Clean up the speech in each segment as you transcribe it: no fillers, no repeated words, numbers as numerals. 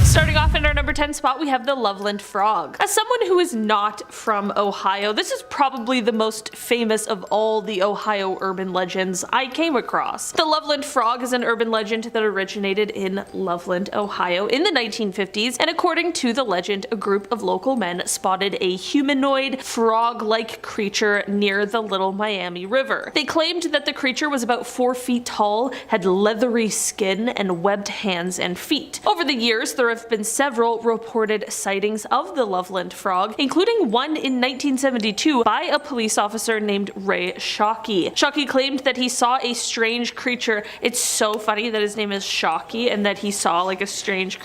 Starting off in our number 10 spot, we have the Loveland frog. As someone who is not from Ohio, this is probably the most famous of all the Ohio urban legends I came across. The Loveland frog is an urban legend that originated in Loveland, Ohio in the 1950s, and according to the legend, a group of local men spotted a humanoid, frog-like creature near the Little Miami River. They claimed that the creature was about 4 feet tall, had leathery skin, and webbed hands and feet. Over the years, there have been several reported sightings of the Loveland frog, including one in 1972 by a police officer named Ray Shockey. Shockey claimed that he saw a strange creature. It's so funny that his name is Shockey and that he saw like a strange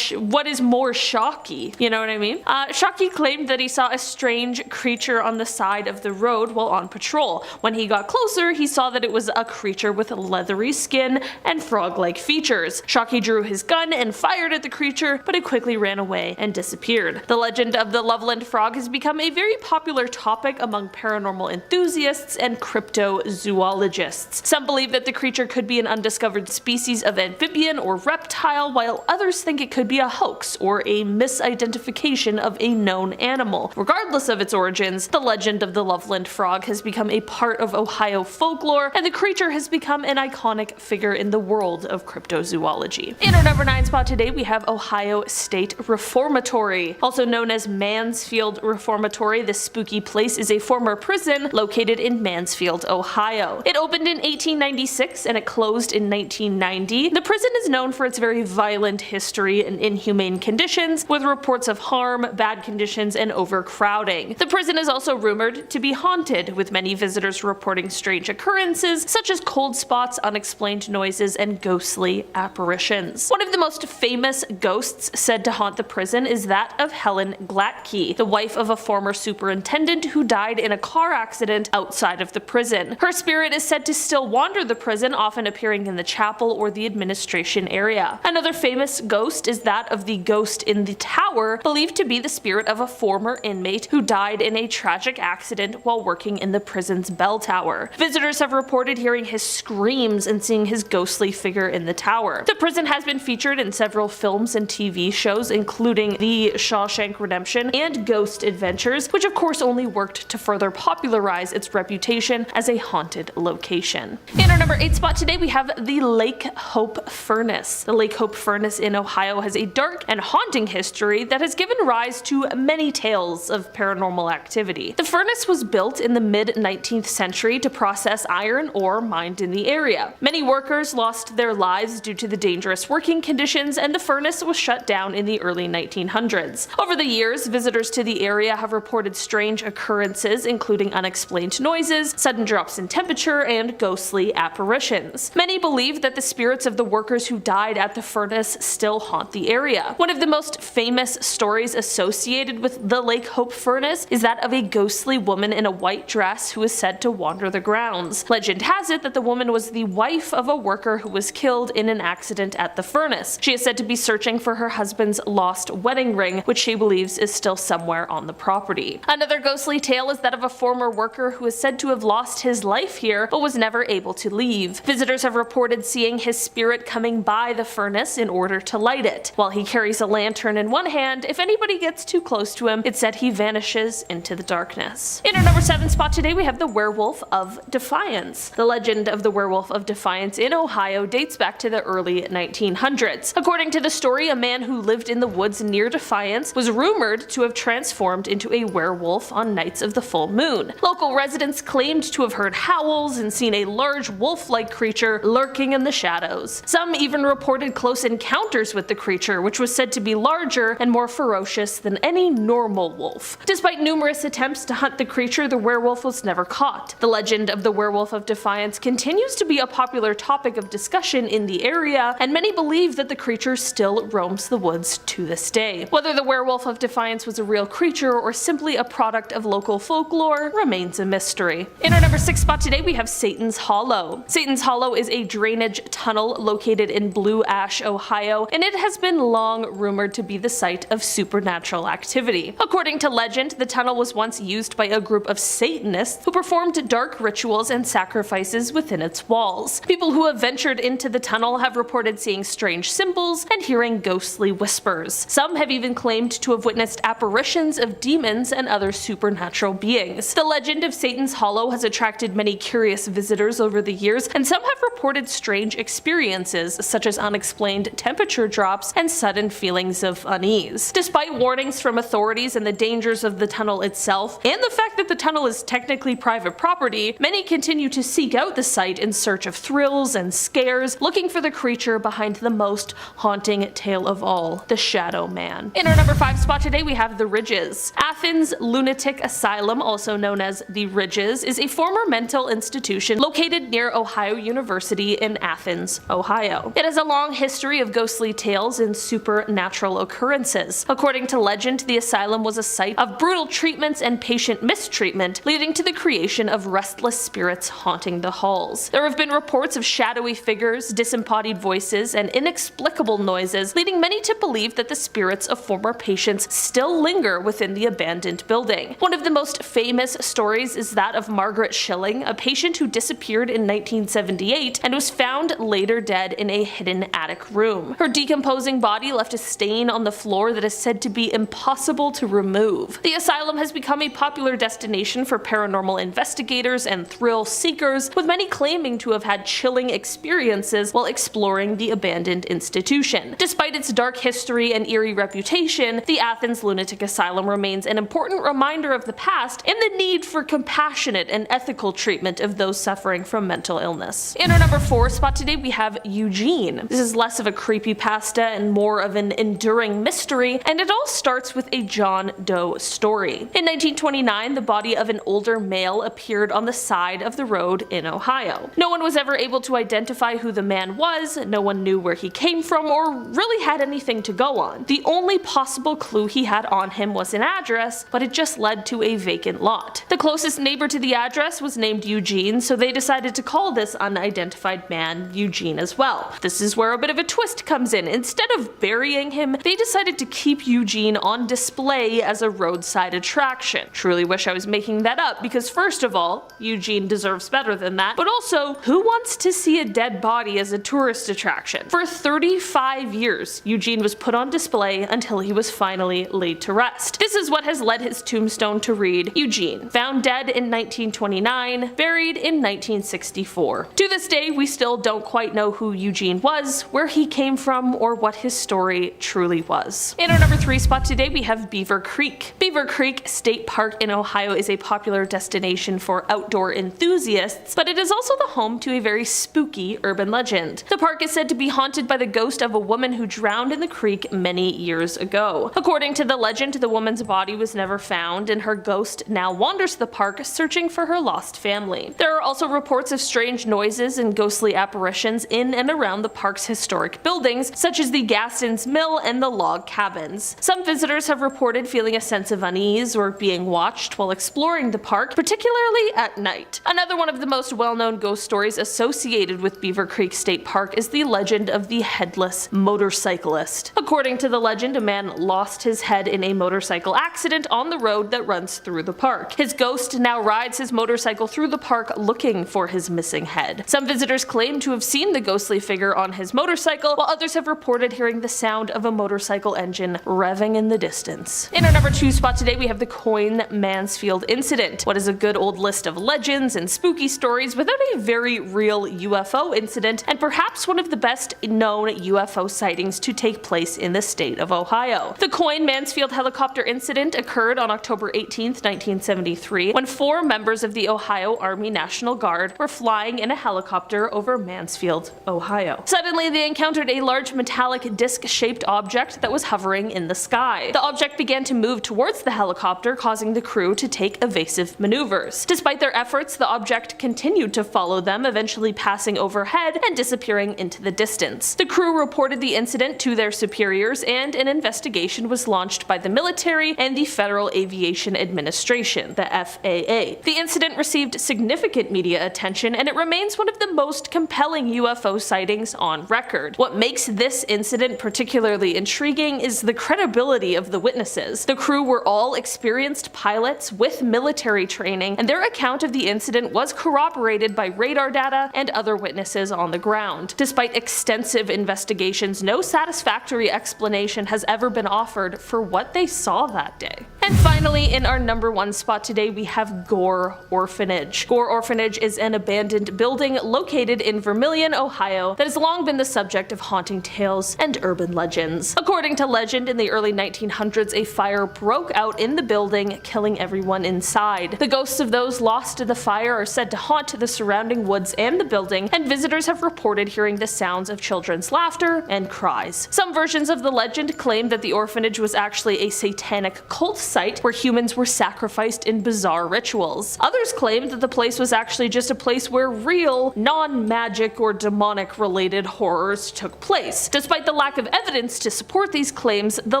what is more shocky? You know what I mean? Shockey claimed that he saw a strange creature on the side of the road while on patrol. When he got closer, he saw that it was a creature with leathery skin and frog-like features. Shockey drew his gun and fired at the creature, but it quickly ran away and disappeared. The legend of the Loveland frog has become a very popular topic among paranormal enthusiasts and cryptozoologists. Some believe that the creature could be an undiscovered species of amphibian or reptile, while others think it could be a hoax or a misidentification of a known animal. Regardless of its origins, the legend of the Loveland frog has become a part of Ohio folklore, and the creature has become an iconic figure in the world of cryptozoology. In our number 9 spot today, we have Ohio State Reformatory. Also known as Mansfield Reformatory, this spooky place is a former prison located in Mansfield, Ohio. It opened in 1896 and it closed in 1990. The prison is known for its very violent history and inhumane conditions, with reports of harm, bad conditions, and overcrowding. The prison is also rumored to be haunted, with many visitors reporting strange occurrences such as cold spots, unexplained noises, and ghostly apparitions. One of the most famous ghosts said to haunt the prison is that of Helen Glatke, the wife of a former superintendent who died in a car accident outside of the prison. Her spirit is said to still wander the prison, often appearing in the chapel or the administration area. Another famous ghost is that of the ghost in the tower, believed to be the spirit of a former inmate who died in a tragic accident while working in the prison's bell tower. Visitors have reported hearing his screams and seeing his ghostly figure in the tower. The prison has been featured in several films and TV shows, including The Shawshank Redemption and Ghost Adventures, which of course only worked to further popularize its reputation as a haunted location. In our number 8 spot today, we have the Lake Hope Furnace. The Lake Hope Furnace in Ohio has a dark and haunting history that has given rise to many tales of paranormal activity. The furnace was built in the mid-19th century to process iron ore mined in the area. Many workers lost their lives due to the dangerous working conditions, and the furnace was shut down in the early 1900s. Over the years, visitors to the area have reported strange occurrences, including unexplained noises, sudden drops in temperature, and ghostly apparitions. Many believe that the spirits of the workers who died at the furnace still haunt the area. One of the most famous stories associated with the Lake Hope Furnace is that of a ghostly woman in a white dress who is said to wander the grounds. Legend has it that the woman was the wife of a worker who was killed in an accident at the furnace. She is said to be searching for her husband's lost wedding ring, which she believes is still somewhere on the property. Another ghostly tale is that of a former worker who is said to have lost his life here but was never able to leave. Visitors have reported seeing his spirit coming by the furnace in order to light it. While he carries a lantern in one hand, if anybody gets too close to him, it's said he vanishes into the darkness. In our number 7 spot today, we have the Werewolf of Defiance. The legend of the Werewolf of Defiance in Ohio dates back to the early 1900s. According to the story, a man who lived in the woods near Defiance was rumored to have transformed into a werewolf on nights of the full moon. Local residents claimed to have heard howls and seen a large wolf-like creature lurking in the shadows. Some even reported close encounters with the creature, which was said to be larger and more ferocious than any normal wolf. Despite numerous attempts to hunt the creature, the werewolf was never caught. The legend of the Werewolf of Defiance continues to be a popular topic of discussion in the area, and many believe that the creature still roams the woods to this day. Whether the Werewolf of Defiance was a real creature or simply a product of local folklore remains a mystery. In our number 6 spot today, we have Satan's Hollow. Satan's Hollow is a drainage tunnel located in Blue Ash, Ohio, and it has been long rumored to be the site of supernatural activity. According to legend, the tunnel was once used by a group of Satanists who performed dark rituals and sacrifices within its walls. People who have ventured into the tunnel have reported seeing strange symbols and hearing ghostly whispers whispers. Some have even claimed to have witnessed apparitions of demons and other supernatural beings. The legend of Satan's Hollow has attracted many curious visitors over the years, and some have reported strange experiences such as unexplained temperature drops and sudden feelings of unease. Despite warnings from authorities and the dangers of the tunnel itself, and the fact that the tunnel is technically private property, many continue to seek out the site in search of thrills and scares, looking for the creature behind the most haunting tale of all, the Shadow Man. In our number 5 spot today we have the Ridges. Athens Lunatic Asylum, also known as the Ridges, is a former mental institution located near Ohio University in Athens, Ohio. It has a long history of ghostly tales and supernatural occurrences. According to legend, the asylum was a site of brutal treatments and patient mistreatment, leading to the creation of restless spirits haunting the halls. There have been reports of shadowy figures, disembodied voices, and inexplicable noises, leading many to believe that the spirits of former patients still linger within the abandoned building. One of the most famous stories is that of Margaret Schilling, a patient who disappeared in 1978 and was found later dead in a hidden attic room. Her decomposing body left a stain on the floor that is said to be impossible to remove. The asylum has become a popular destination for paranormal investigators and thrill seekers, with many claiming to have had chilling experiences while exploring the abandoned institution. Despite its dark history and eerie reputation, the Athens Lunatic Asylum remains an important reminder of the past and the need for compassionate and ethical treatment of those suffering from mental illness. In our number 4 spot today we have Eugene. This is less of a creepypasta and more of an enduring mystery, and it all starts with a John Doe story. In 1929, the body of an older male appeared on the side of the road in Ohio. No one was ever able to identify who the man was, no one knew where he came from or really had anything to go on. The only possible clue he had on him was an address, but it just led to a vacant lot. The closest neighbor to the address was named Eugene, so they decided to call this unidentified man Eugene as well. This is where a bit of a twist comes in. Instead of burying him, they decided to keep Eugene on display as a roadside attraction. Truly wish I was making that up, because first of all, Eugene deserves better than that, but also, who wants to see a dead body as a tourist attraction? For 35 years, Eugene was put on display until he was finally laid to rest. This is what has led his tombstone to read, Eugene, found dead in 1929, buried in 1964. To this day, we still don't quite know who Eugene was, where he came from, or what his story truly was. In our number 3 spot today, we have Beaver Creek. Beaver Creek State Park in Ohio is a popular destination for outdoor enthusiasts, but it is also the home to a very spooky urban legend. The park is said to be haunted by the ghost of a woman who drowned in the creek many years ago. According to the legend, the woman's body was never found, and her ghost now wanders the park searching for her lost family. There are also reports of strange noises and ghostly apparitions in and around the park's historic buildings, such as the Gaston's Mill and the log cabins. Some visitors have reported feeling a sense of unease or being watched while exploring the park, particularly at night. Another one of the most well-known ghost stories associated with Beaver Creek State Park is the legend of the headless motorcyclist. According to the legend, a man lost his head in a motorcycle accident on the road that runs through the park. His ghost now rides his motorcycle through the park looking for his missing head. Some visitors claim to have seen the ghostly figure on his motorcycle, while others have reported hearing the sound of a motorcycle engine revving in the distance. In our number 2 spot today, we have the Coin Mansfield incident. What is a good old list of legends and spooky stories without a very real UFO incident, and perhaps one of the best known UFO sightings to take place in the state of Ohio. The Coin Mansfield helicopter incident occurred on October 18, 1973, when 4 members of the Ohio Army National Guard were flying in a helicopter over Mansfield, Ohio. Suddenly, they encountered a large metallic disc-shaped object that was hovering in the sky. The object began to move towards the helicopter, causing the crew to take evasive maneuvers. Despite their efforts, the object continued to follow them, eventually passing overhead and disappearing into the distance. The crew reported the incident to their superiors, and an investigation was launched by the military and the Federal Aviation Administration, the FAA. The incident received significant media attention, and it remains one of the most compelling UFO sightings on record. What makes this incident particularly intriguing is the credibility of the witnesses. The crew were all experienced pilots with military training, and their account of the incident was corroborated by radar data and other witnesses on the ground. Despite extensive investigations, no satisfactory satisfactory explanation has ever been offered for what they saw that day. And finally, in our number 1 spot today, we have Gore Orphanage. Gore Orphanage is an abandoned building located in Vermilion, Ohio, that has long been the subject of haunting tales and urban legends. According to legend, in the early 1900s, a fire broke out in the building, killing everyone inside. The ghosts of those lost to the fire are said to haunt the surrounding woods and the building, and visitors have reported hearing the sounds of children's laughter and cries. Some versions of the legend claim that the orphanage was actually a satanic cult site where humans were sacrificed in bizarre rituals. Others claimed that the place was actually just a place where real, non-magic or demonic related horrors took place. Despite the lack of evidence to support these claims, the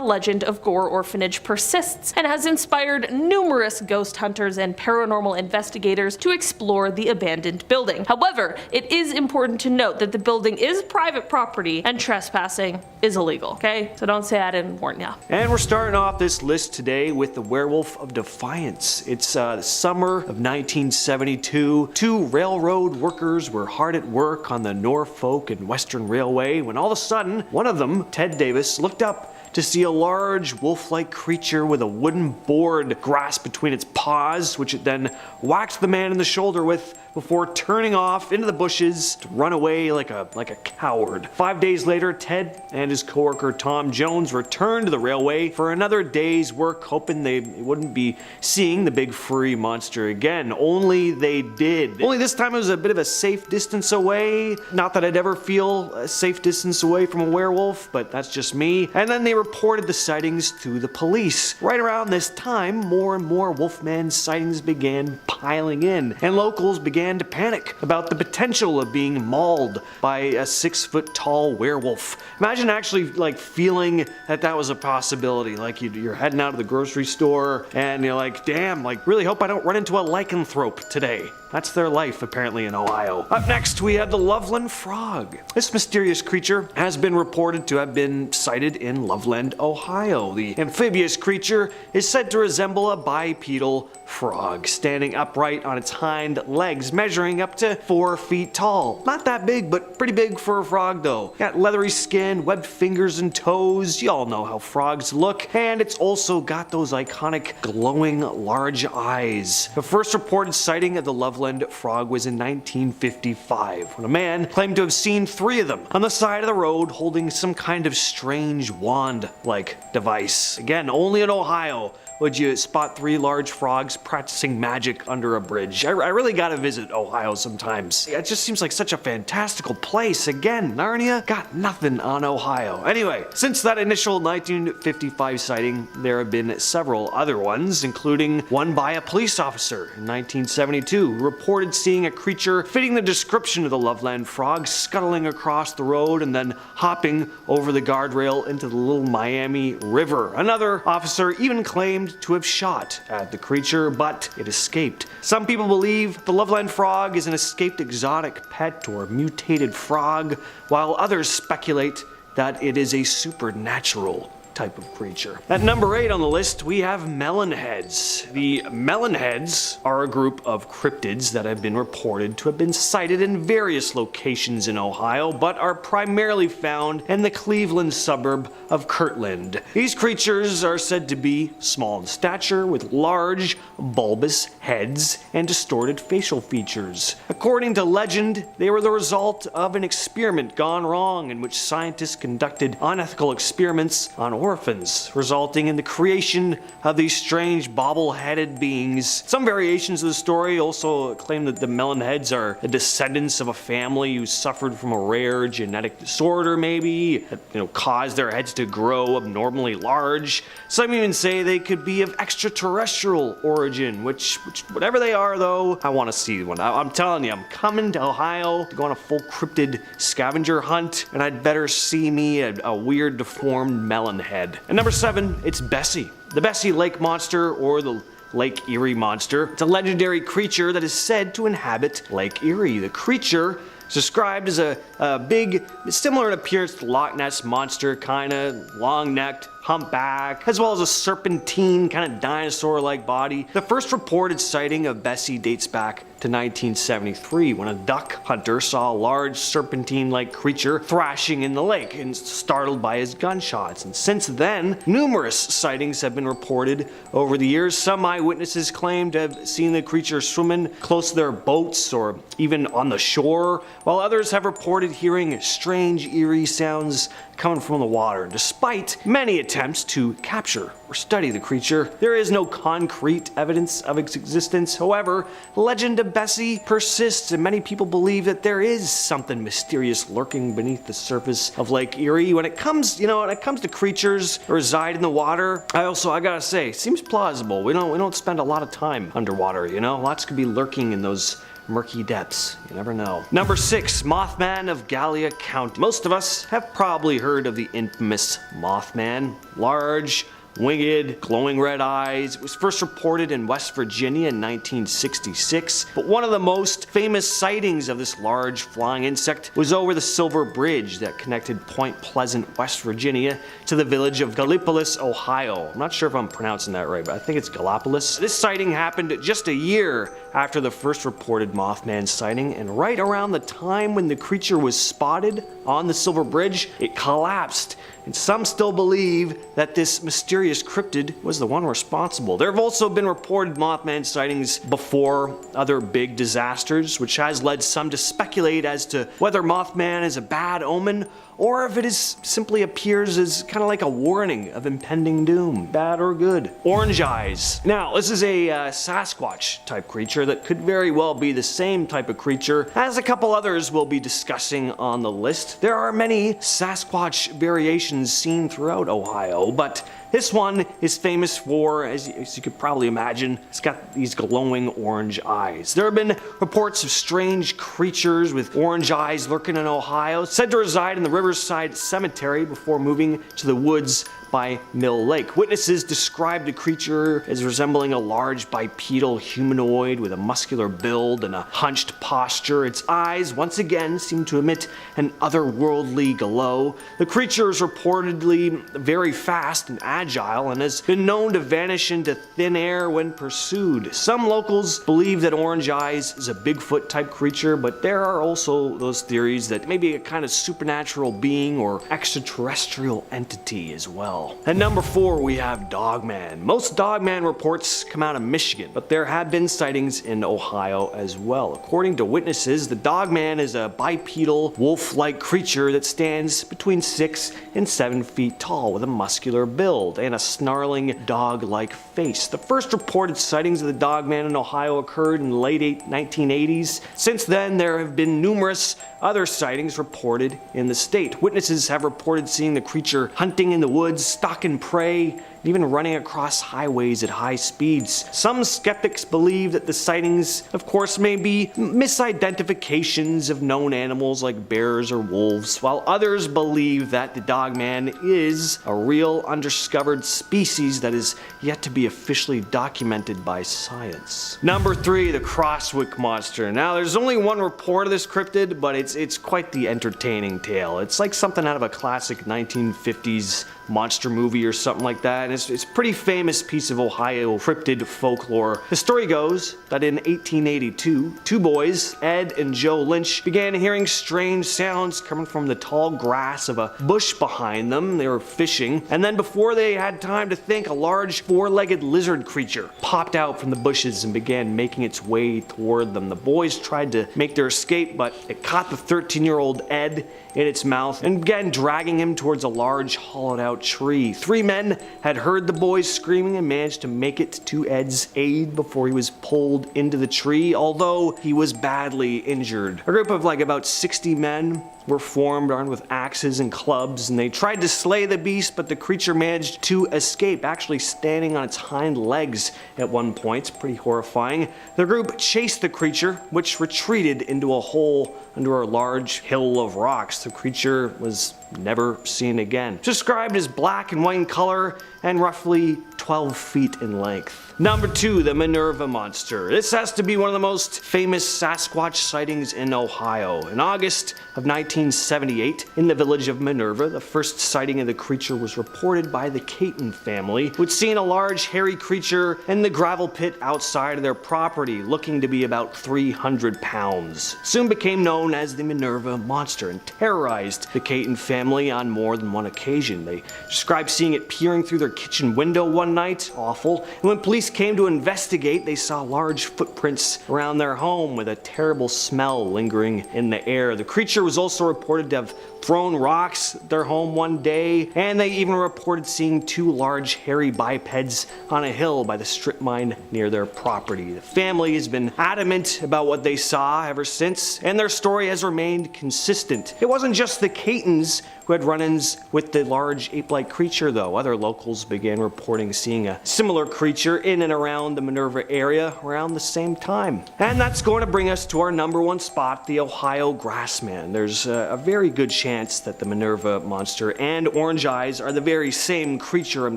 legend of Gore Orphanage persists and has inspired numerous ghost hunters and paranormal investigators to explore the abandoned building. However, it is important to note that the building is private property and trespassing is illegal, okay? So don't say I didn't warn ya. And we're starting off this list today with the Werewolf of Defiance. It's the summer of 1972. 2 railroad workers were hard at work on the Norfolk and Western Railway when all of a sudden, one of them, Ted Davis, looked up to see a large wolf-like creature with a wooden board grasped between its paws, which it then whacked the man in the shoulder with before turning off into the bushes to run away like a coward. 5 days later, Ted and his coworker Tom Jones returned to the railway for another day's work, hoping they wouldn't be seeing the big furry monster again. Only they did. Only this time it was a bit of a safe distance away. Not that I'd ever feel a safe distance away from a werewolf, but that's just me. And then they reported the sightings to the police. Right around this time, more and more Wolfman sightings began piling in, and locals began to panic about the potential of being mauled by a 6-foot tall werewolf. Imagine actually feeling that was a possibility. Like you're heading out to the grocery store and you're like, damn, really hope I don't run into a lycanthrope today. That's their life, apparently, in Ohio. Up next, we have the Loveland frog. This mysterious creature has been reported to have been sighted in Loveland, Ohio. The amphibious creature is said to resemble a bipedal frog, standing upright on its hind legs, measuring up to 4 feet tall. Not that big, but pretty big for a frog, though. Got leathery skin, webbed fingers and toes. You all know how frogs look. And it's also got those iconic glowing large eyes. The first reported sighting of the Loveland frog was in 1955, when a man claimed to have seen 3 of them on the side of the road holding some kind of strange wand-like device. Again, only in Ohio would you spot 3 large frogs practicing magic under a bridge. I really gotta visit Ohio sometimes. It just seems like such a fantastical place. Again, Narnia got nothing on Ohio. Anyway, since that initial 1955 sighting, there have been several other ones, including one by a police officer in 1972 who reported seeing a creature fitting the description of the Loveland frog scuttling across the road and then hopping over the guardrail into the Little Miami River. Another officer even claimed to have shot at the creature, but it escaped. Some people believe the Loveland frog is an escaped exotic pet or mutated frog, while others speculate that it is a supernatural type of creature. At number 8 on the list, we have melonheads. The melonheads are a group of cryptids that have been reported to have been sighted in various locations in Ohio, but are primarily found in the Cleveland suburb of Kirtland. These creatures are said to be small in stature, with large, bulbous heads and distorted facial features. According to legend, they were the result of an experiment gone wrong in which scientists conducted unethical experiments on orphans, resulting in the creation of these strange bobble-headed beings. Some variations of the story also claim that the melonheads are the descendants of a family who suffered from a rare genetic disorder, maybe, that caused their heads to grow abnormally large. Some even say they could be of extraterrestrial origin, which whatever they are, though, I want to see one. I'm telling you, I'm coming to Ohio to go on a full cryptid scavenger hunt, and I'd better see me a weird deformed melonhead. At number 7, it's Bessie. The Bessie Lake Monster, or the Lake Erie Monster. It's a legendary creature that is said to inhabit Lake Erie. The creature is described as a big, similar in appearance to Loch Ness Monster, kinda long-necked, humpback, as well as a serpentine kind of dinosaur-like body. The first reported sighting of Bessie dates back to 1973 when a duck hunter saw a large serpentine-like creature thrashing in the lake and startled by his gunshots. And since then, numerous sightings have been reported over the years. Some eyewitnesses claim to have seen the creature swimming close to their boats or even on the shore, while others have reported hearing strange, eerie sounds coming from the water. Despite many attempts to capture or study the creature, there is no concrete evidence of its existence. However, the legend of Bessie persists, and many people believe that there is something mysterious lurking beneath the surface of Lake Erie. When it comes to creatures that reside in the water, I gotta say, seems plausible. We don't spend a lot of time underwater, Lots could be lurking in those murky depths. You never know. Number 6, Mothman of Gallia County. Most of us have probably heard of the infamous Mothman. Large, winged, glowing red eyes. It was first reported in West Virginia in 1966, but one of the most famous sightings of this large flying insect was over the Silver Bridge that connected Point Pleasant, West Virginia to the village of Gallipolis, Ohio. I'm not sure if I'm pronouncing that right, but I think it's Gallipolis. This sighting happened just a year after the first reported Mothman sighting, and right around the time when the creature was spotted on the Silver Bridge, it collapsed. And some still believe that this mysterious cryptid was the one responsible. There have also been reported Mothman sightings before other big disasters, which has led some to speculate as to whether Mothman is a bad omen or if it is simply appears as kind of like a warning of impending doom, bad or good. Orange eyes. Now, this is a Sasquatch type creature that could very well be the same type of creature as a couple others we'll be discussing on the list. There are many Sasquatch variations seen throughout Ohio, but this one is famous for, as you could probably imagine, it's got these glowing orange eyes. There have been reports of strange creatures with orange eyes lurking in Ohio, said to reside in the Riverside Cemetery before moving to the woods by Mill Lake. Witnesses described the creature as resembling a large bipedal humanoid with a muscular build and a hunched posture. Its eyes, once again, seem to emit an otherworldly glow. The creature is reportedly very fast and agile and has been known to vanish into thin air when pursued. Some locals believe that Orange Eyes is a Bigfoot type creature, but there are also those theories that maybe a kind of supernatural being or extraterrestrial entity as well. At number 4, we have Dogman. Most Dogman reports come out of Michigan, but there have been sightings in Ohio as well. According to witnesses, the Dogman is a bipedal, wolf-like creature that stands between 6 and 7 feet tall with a muscular build and a snarling dog-like face. The first reported sightings of the Dogman in Ohio occurred in the late 1980s. Since then, there have been numerous other sightings reported in the state. Witnesses have reported seeing the creature hunting in the woods, stalking prey, even running across highways at high speeds. Some skeptics believe that the sightings, of course, may be misidentifications of known animals like bears or wolves, while others believe that the Dogman is a real undiscovered species that is yet to be officially documented by science. Number 3, the Crosswick Monster. Now, there's only one report of this cryptid, but it's quite the entertaining tale. It's like something out of a classic 1950s monster movie or something like that, and it's a pretty famous piece of Ohio cryptid folklore. The story goes that in 1882, two boys, Ed and Joe Lynch, began hearing strange sounds coming from the tall grass of a bush behind them. They were fishing, and then before they had time to think, a large four-legged lizard creature popped out from the bushes and began making its way toward them. The boys tried to make their escape, but it caught the 13-year-old Ed in its mouth and began dragging him towards a large hollowed-out tree. 3 men had heard the boys screaming and managed to make it to Ed's aid before he was pulled into the tree, although he was badly injured. A group of about 60 men were formed, armed with axes and clubs, and they tried to slay the beast, but the creature managed to escape, actually standing on its hind legs at one point. It's pretty horrifying. The group chased the creature, which retreated into a hole under a large hill of rocks. The creature was never seen again. Described as black and white in color and roughly 12 feet in length. Number 2, the Minerva monster. This has to be one of the most famous Sasquatch sightings in Ohio. In August of 1978, in the village of Minerva, the first sighting of the creature was reported by the Caton family, who'd seen a large hairy creature in the gravel pit outside of their property, looking to be about 300 pounds. Soon became known as the Minerva monster and terrorized the Caton family on more than one occasion. They described seeing it peering through their kitchen window one night, awful, and when police came to investigate, they saw large footprints around their home with a terrible smell lingering in the air. The creature was also reported to have thrown rocks at their home one day, and they even reported seeing 2 large hairy bipeds on a hill by the strip mine near their property. The family has been adamant about what they saw ever since, and their story has remained consistent. It wasn't just the Catons who had run-ins with the large ape-like creature though. Other locals began reporting seeing a similar creature in and around the Minerva area around the same time. And that's going to bring us to our number 1 spot, the Ohio Grassman. There's a very good chance that the Minerva monster and Orange Eyes are the very same creature I'm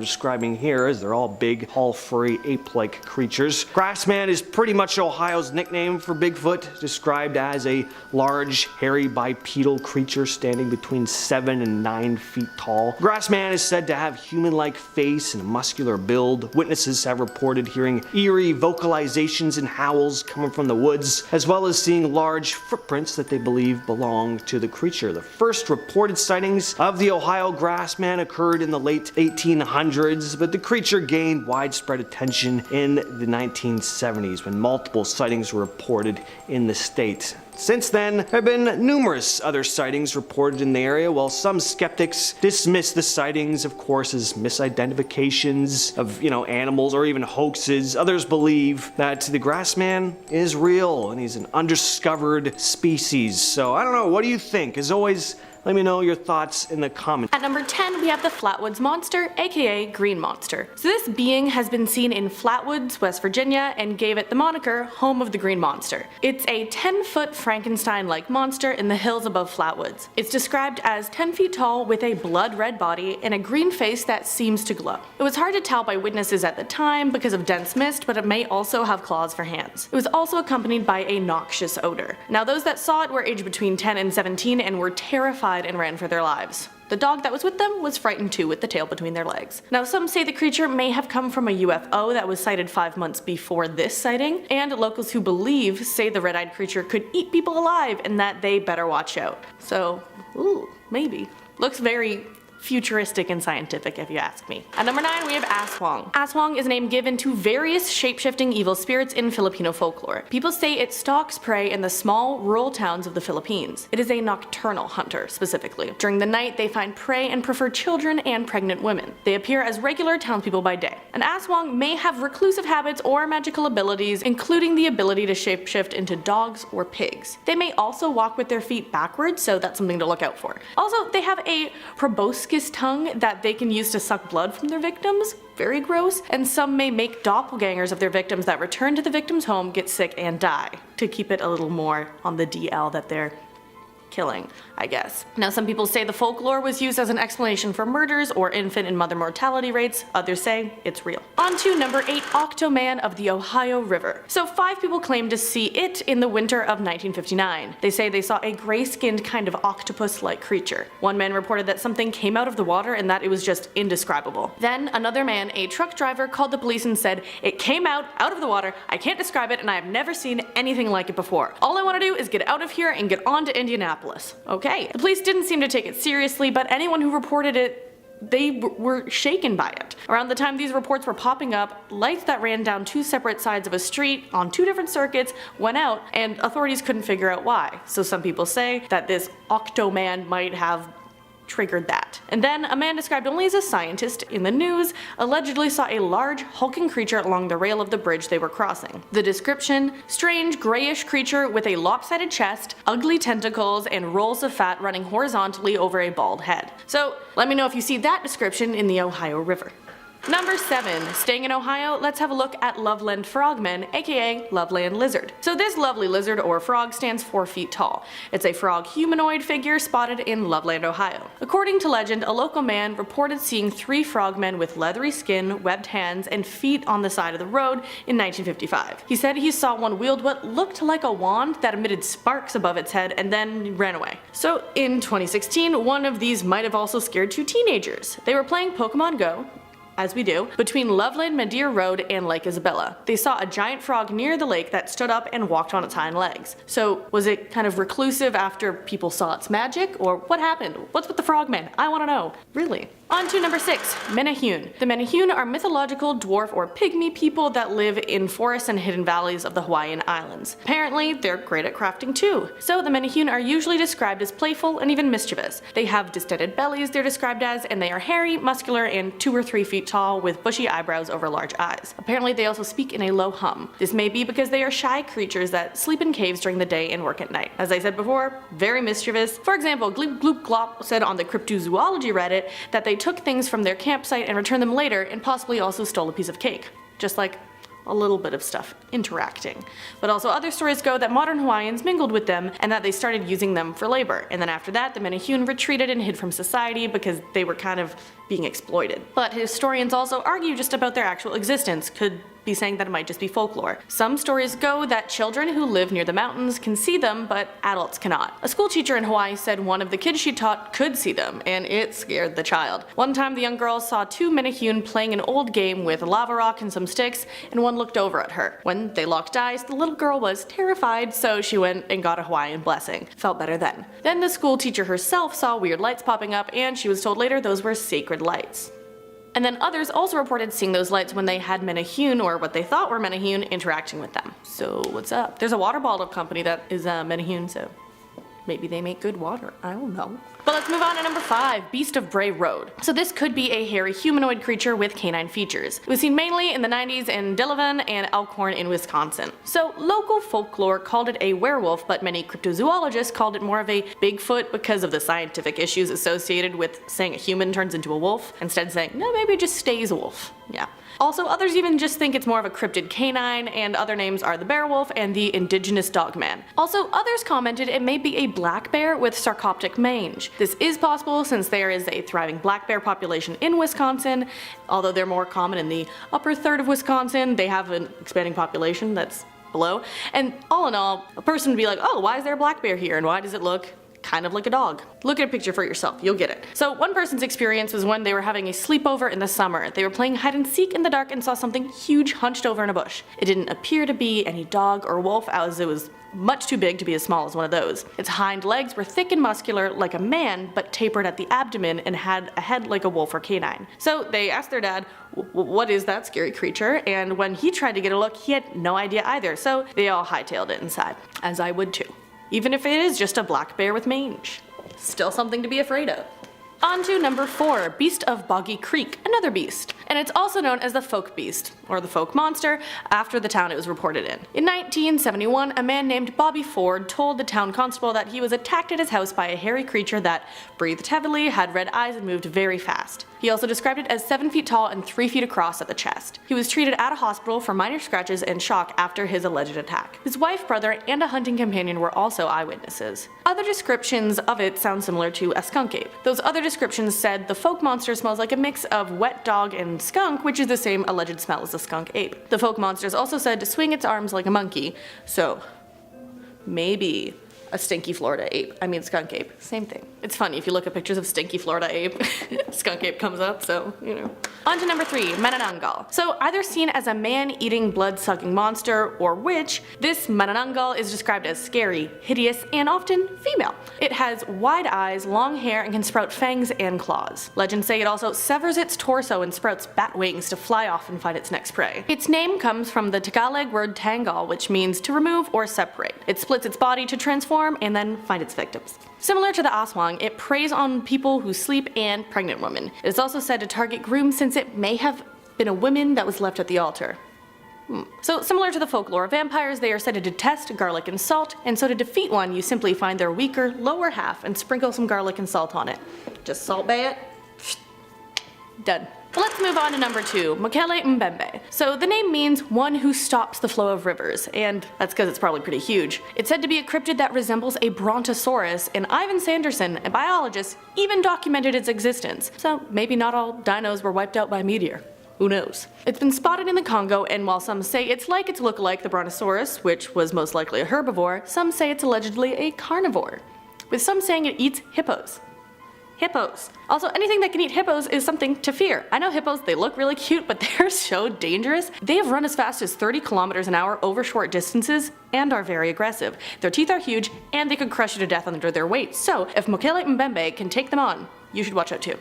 describing here, as they're all big, all furry, ape-like creatures. Grassman is pretty much Ohio's nickname for Bigfoot, described as a large, hairy, bipedal creature standing between 7 and 9 feet tall. Grassman is said to have human-like face and a muscular build. Witnesses have reported hearing eerie vocalizations and howls coming from the woods, as well as seeing large footprints that they believe belong to the creature. The first reported sightings of the Ohio Grassman occurred in the late 1800s, but the creature gained widespread attention in the 1970s when multiple sightings were reported in the state. Since then, there have been numerous other sightings reported in the area, while some skeptics dismiss the sightings, of course, as misidentifications of, animals or even hoaxes. Others believe that the Grassman is real and he's an undiscovered species. So I don't know, what do you think? As always, let me know your thoughts in the comments. At number 10, we have the Flatwoods Monster, aka Green Monster. So this being has been seen in Flatwoods, West Virginia, and gave it the moniker Home of the Green Monster. It's a 10-foot Frankenstein-like monster in the hills above Flatwoods. It's described as 10 feet tall with a blood-red body and a green face that seems to glow. It was hard to tell by witnesses at the time because of dense mist, but it may also have claws for hands. It was also accompanied by a noxious odor. Now those that saw it were aged between 10 and 17 and were terrified and ran for their lives. The dog that was with them was frightened too, with the tail between their legs. Now some say the creature may have come from a UFO that was sighted 5 months before this sighting, and locals who believe say the red-eyed creature could eat people alive and that they better watch out. So, maybe. Looks very futuristic and scientific if you ask me. At number 9, we have Aswang. Aswang is a name given to various shape-shifting evil spirits in Filipino folklore. People say it stalks prey in the small, rural towns of the Philippines. It is a nocturnal hunter, specifically. During the night, they find prey and prefer children and pregnant women. They appear as regular townspeople by day. An Aswang may have reclusive habits or magical abilities, including the ability to shapeshift into dogs or pigs. They may also walk with their feet backwards, so that's something to look out for. Also, they have a proboscis tongue that they can use to suck blood from their victims. Very gross. And some may make doppelgangers of their victims that return to the victim's home, get sick, and die, to keep it a little more on the DL that they're killing, I guess. Now some people say the folklore was used as an explanation for murders or infant and mother mortality rates. Others say it's real. On to number 8, Octoman of the Ohio River. So 5 people claim to see it in the winter of 1959. They say they saw a gray-skinned kind of octopus-like creature. One man reported that something came out of the water and that it was just indescribable. Then another man, a truck driver, called the police and said, "It came out of the water, I can't describe it, and I have never seen anything like it before. All I want to do is get out of here and get on to Indianapolis." Okay. The police didn't seem to take it seriously, but anyone who reported it, they were shaken by it. Around the time these reports were popping up, lights that ran down 2 separate sides of a street on 2 different circuits went out, and authorities couldn't figure out why. So some people say that this Octoman might have triggered that. And then a man described only as a scientist in the news allegedly saw a large hulking creature along the rail of the bridge they were crossing. The description: strange grayish creature with a lopsided chest, ugly tentacles, and rolls of fat running horizontally over a bald head. So let me know if you see that description in the Ohio River. Number 7. Staying in Ohio, let's have a look at Loveland Frogman, aka Loveland Lizard. So this lovely lizard or frog stands 4 feet tall. It's a frog humanoid figure spotted in Loveland, Ohio. According to legend, a local man reported seeing 3 frogmen with leathery skin, webbed hands, and feet on the side of the road in 1955. He said he saw one wield what looked like a wand that emitted sparks above its head and then ran away. So in 2016, one of these might have also scared 2 teenagers. They were playing Pokemon Go, as we do, between Loveland Madeira Road and Lake Isabella. They saw a giant frog near the lake that stood up and walked on its hind legs. So was it kind of reclusive after people saw its magic, or what happened? What's with the frogmen? I want to know. Really. On to number 6, Menehune. The Menehune are mythological dwarf or pygmy people that live in forests and hidden valleys of the Hawaiian Islands. Apparently, they're great at crafting too. So the Menehune are usually described as playful and even mischievous. They have distended bellies, they're described as, and they are hairy, muscular, and 2 or 3 feet tall with bushy eyebrows over large eyes. Apparently they also speak in a low hum. This may be because they are shy creatures that sleep in caves during the day and work at night. As I said before, very mischievous. For example, Gloop Gloop Glop said on the cryptozoology Reddit that they took things from their campsite and returned them later and possibly also stole a piece of cake. Just like a little bit of stuff interacting. But also other stories go that modern Hawaiians mingled with them and that they started using them for labor. And then after that, the Menehune retreated and hid from society because they were kind of being exploited. But historians also argue just about their actual existence, could be saying that it might just be folklore. Some stories go that children who live near the mountains can see them, but adults cannot. A school teacher in Hawaii said one of the kids she taught could see them, and it scared the child. One time the young girl saw 2 Menehune playing an old game with a lava rock and some sticks, and one looked over at her. When they locked eyes, the little girl was terrified, so she went and got a Hawaiian blessing. Felt better then. Then the school teacher herself saw weird lights popping up, and she was told later those were sacred lights. And then others also reported seeing those lights when they had Menehune, or what they thought were Menehune, interacting with them. So what's up? There's a water bottle company that is Menehune, so maybe they make good water. I don't know. But let's move on to number 5, Beast of Bray Road. So this could be a hairy humanoid creature with canine features. It was seen mainly in the 90s in Delavan and Elkhorn in Wisconsin. So local folklore called it a werewolf, but many cryptozoologists called it more of a Bigfoot because of the scientific issues associated with saying a human turns into a wolf, instead saying, no, maybe it just stays a wolf. Yeah. Also, others even just think it's more of a cryptid canine, and other names are the bearwolf and the indigenous Dogman. Also, others commented it may be a black bear with sarcoptic mange. This is possible since there is a thriving black bear population in Wisconsin. Although they're more common in the upper third of Wisconsin, they have an expanding population that's below. And all in all, a person would be like, oh, why is there a black bear here and why does it look kind of like a dog? Look at a picture for yourself, you'll get it. So one person's experience was when they were having a sleepover in the summer. They were playing hide and seek in the dark and saw something huge hunched over in a bush. It didn't appear to be any dog or wolf, as it was much too big to be as small as one of those. Its hind legs were thick and muscular like a man, but tapered at the abdomen and had a head like a wolf or canine. So they asked their dad, what is that scary creature? And when he tried to get a look, he had no idea either, so they all hightailed it inside, as I would too. Even if it is just a black bear with mange. Still something to be afraid of. On to number 4, Beast of Boggy Creek, another beast. And it's also known as the folk beast, or the folk monster, after the town it was reported in. In 1971, a man named Bobby Ford told the town constable that he was attacked at his house by a hairy creature that breathed heavily, had red eyes, and moved very fast. He also described it as 7 feet tall and 3 feet across at the chest. He was treated at a hospital for minor scratches and shock after his alleged attack. His wife, brother, and a hunting companion were also eyewitnesses. Other descriptions of it sound similar to a skunk ape. Those other descriptions said the folk monster smells like a mix of wet dog and skunk, which is the same alleged smell as the skunk ape. The folk monster is also said to swing its arms like a monkey, so maybe a stinky Florida ape. I mean skunk ape. Same thing. It's funny, if you look at pictures of stinky Florida ape, skunk ape comes up, so, you know. On to number 3, Manananggal. So either seen as a man-eating, blood-sucking monster or witch, this Manananggal is described as scary, hideous, and often female. It has wide eyes, long hair, and can sprout fangs and claws. Legends say it also severs its torso and sprouts bat wings to fly off and find its next prey. Its name comes from the Tagalog word tangal, which means to remove or separate. It splits its body to transform and then find its victims. Similar to the aswang, it preys on people who sleep and pregnant women. It is also said to target grooms since it may have been a woman that was left at the altar. So similar to the folklore of vampires, they are said to detest garlic and salt, and so to defeat one you simply find their weaker lower half and sprinkle some garlic and salt on it. Just salt bay it. Done. But let's move on to number 2, Mokele Mbembe. So the name means one who stops the flow of rivers, and that's because it's probably pretty huge. It's said to be a cryptid that resembles a brontosaurus, and Ivan Sanderson, a biologist, even documented its existence. So maybe not all dinos were wiped out by a meteor. Who knows? It's been spotted in the Congo, and while some say it's like its look-alike the brontosaurus, which was most likely a herbivore, some say it's allegedly a carnivore, with some saying it eats hippos. Hippos. Also, anything that can eat hippos is something to fear. I know hippos, they look really cute, but they're so dangerous. They have run as fast as 30 kilometers an hour over short distances and are very aggressive. Their teeth are huge, and they could crush you to death under their weight. So, if Mokele Mbembe can take them on, you should watch out too.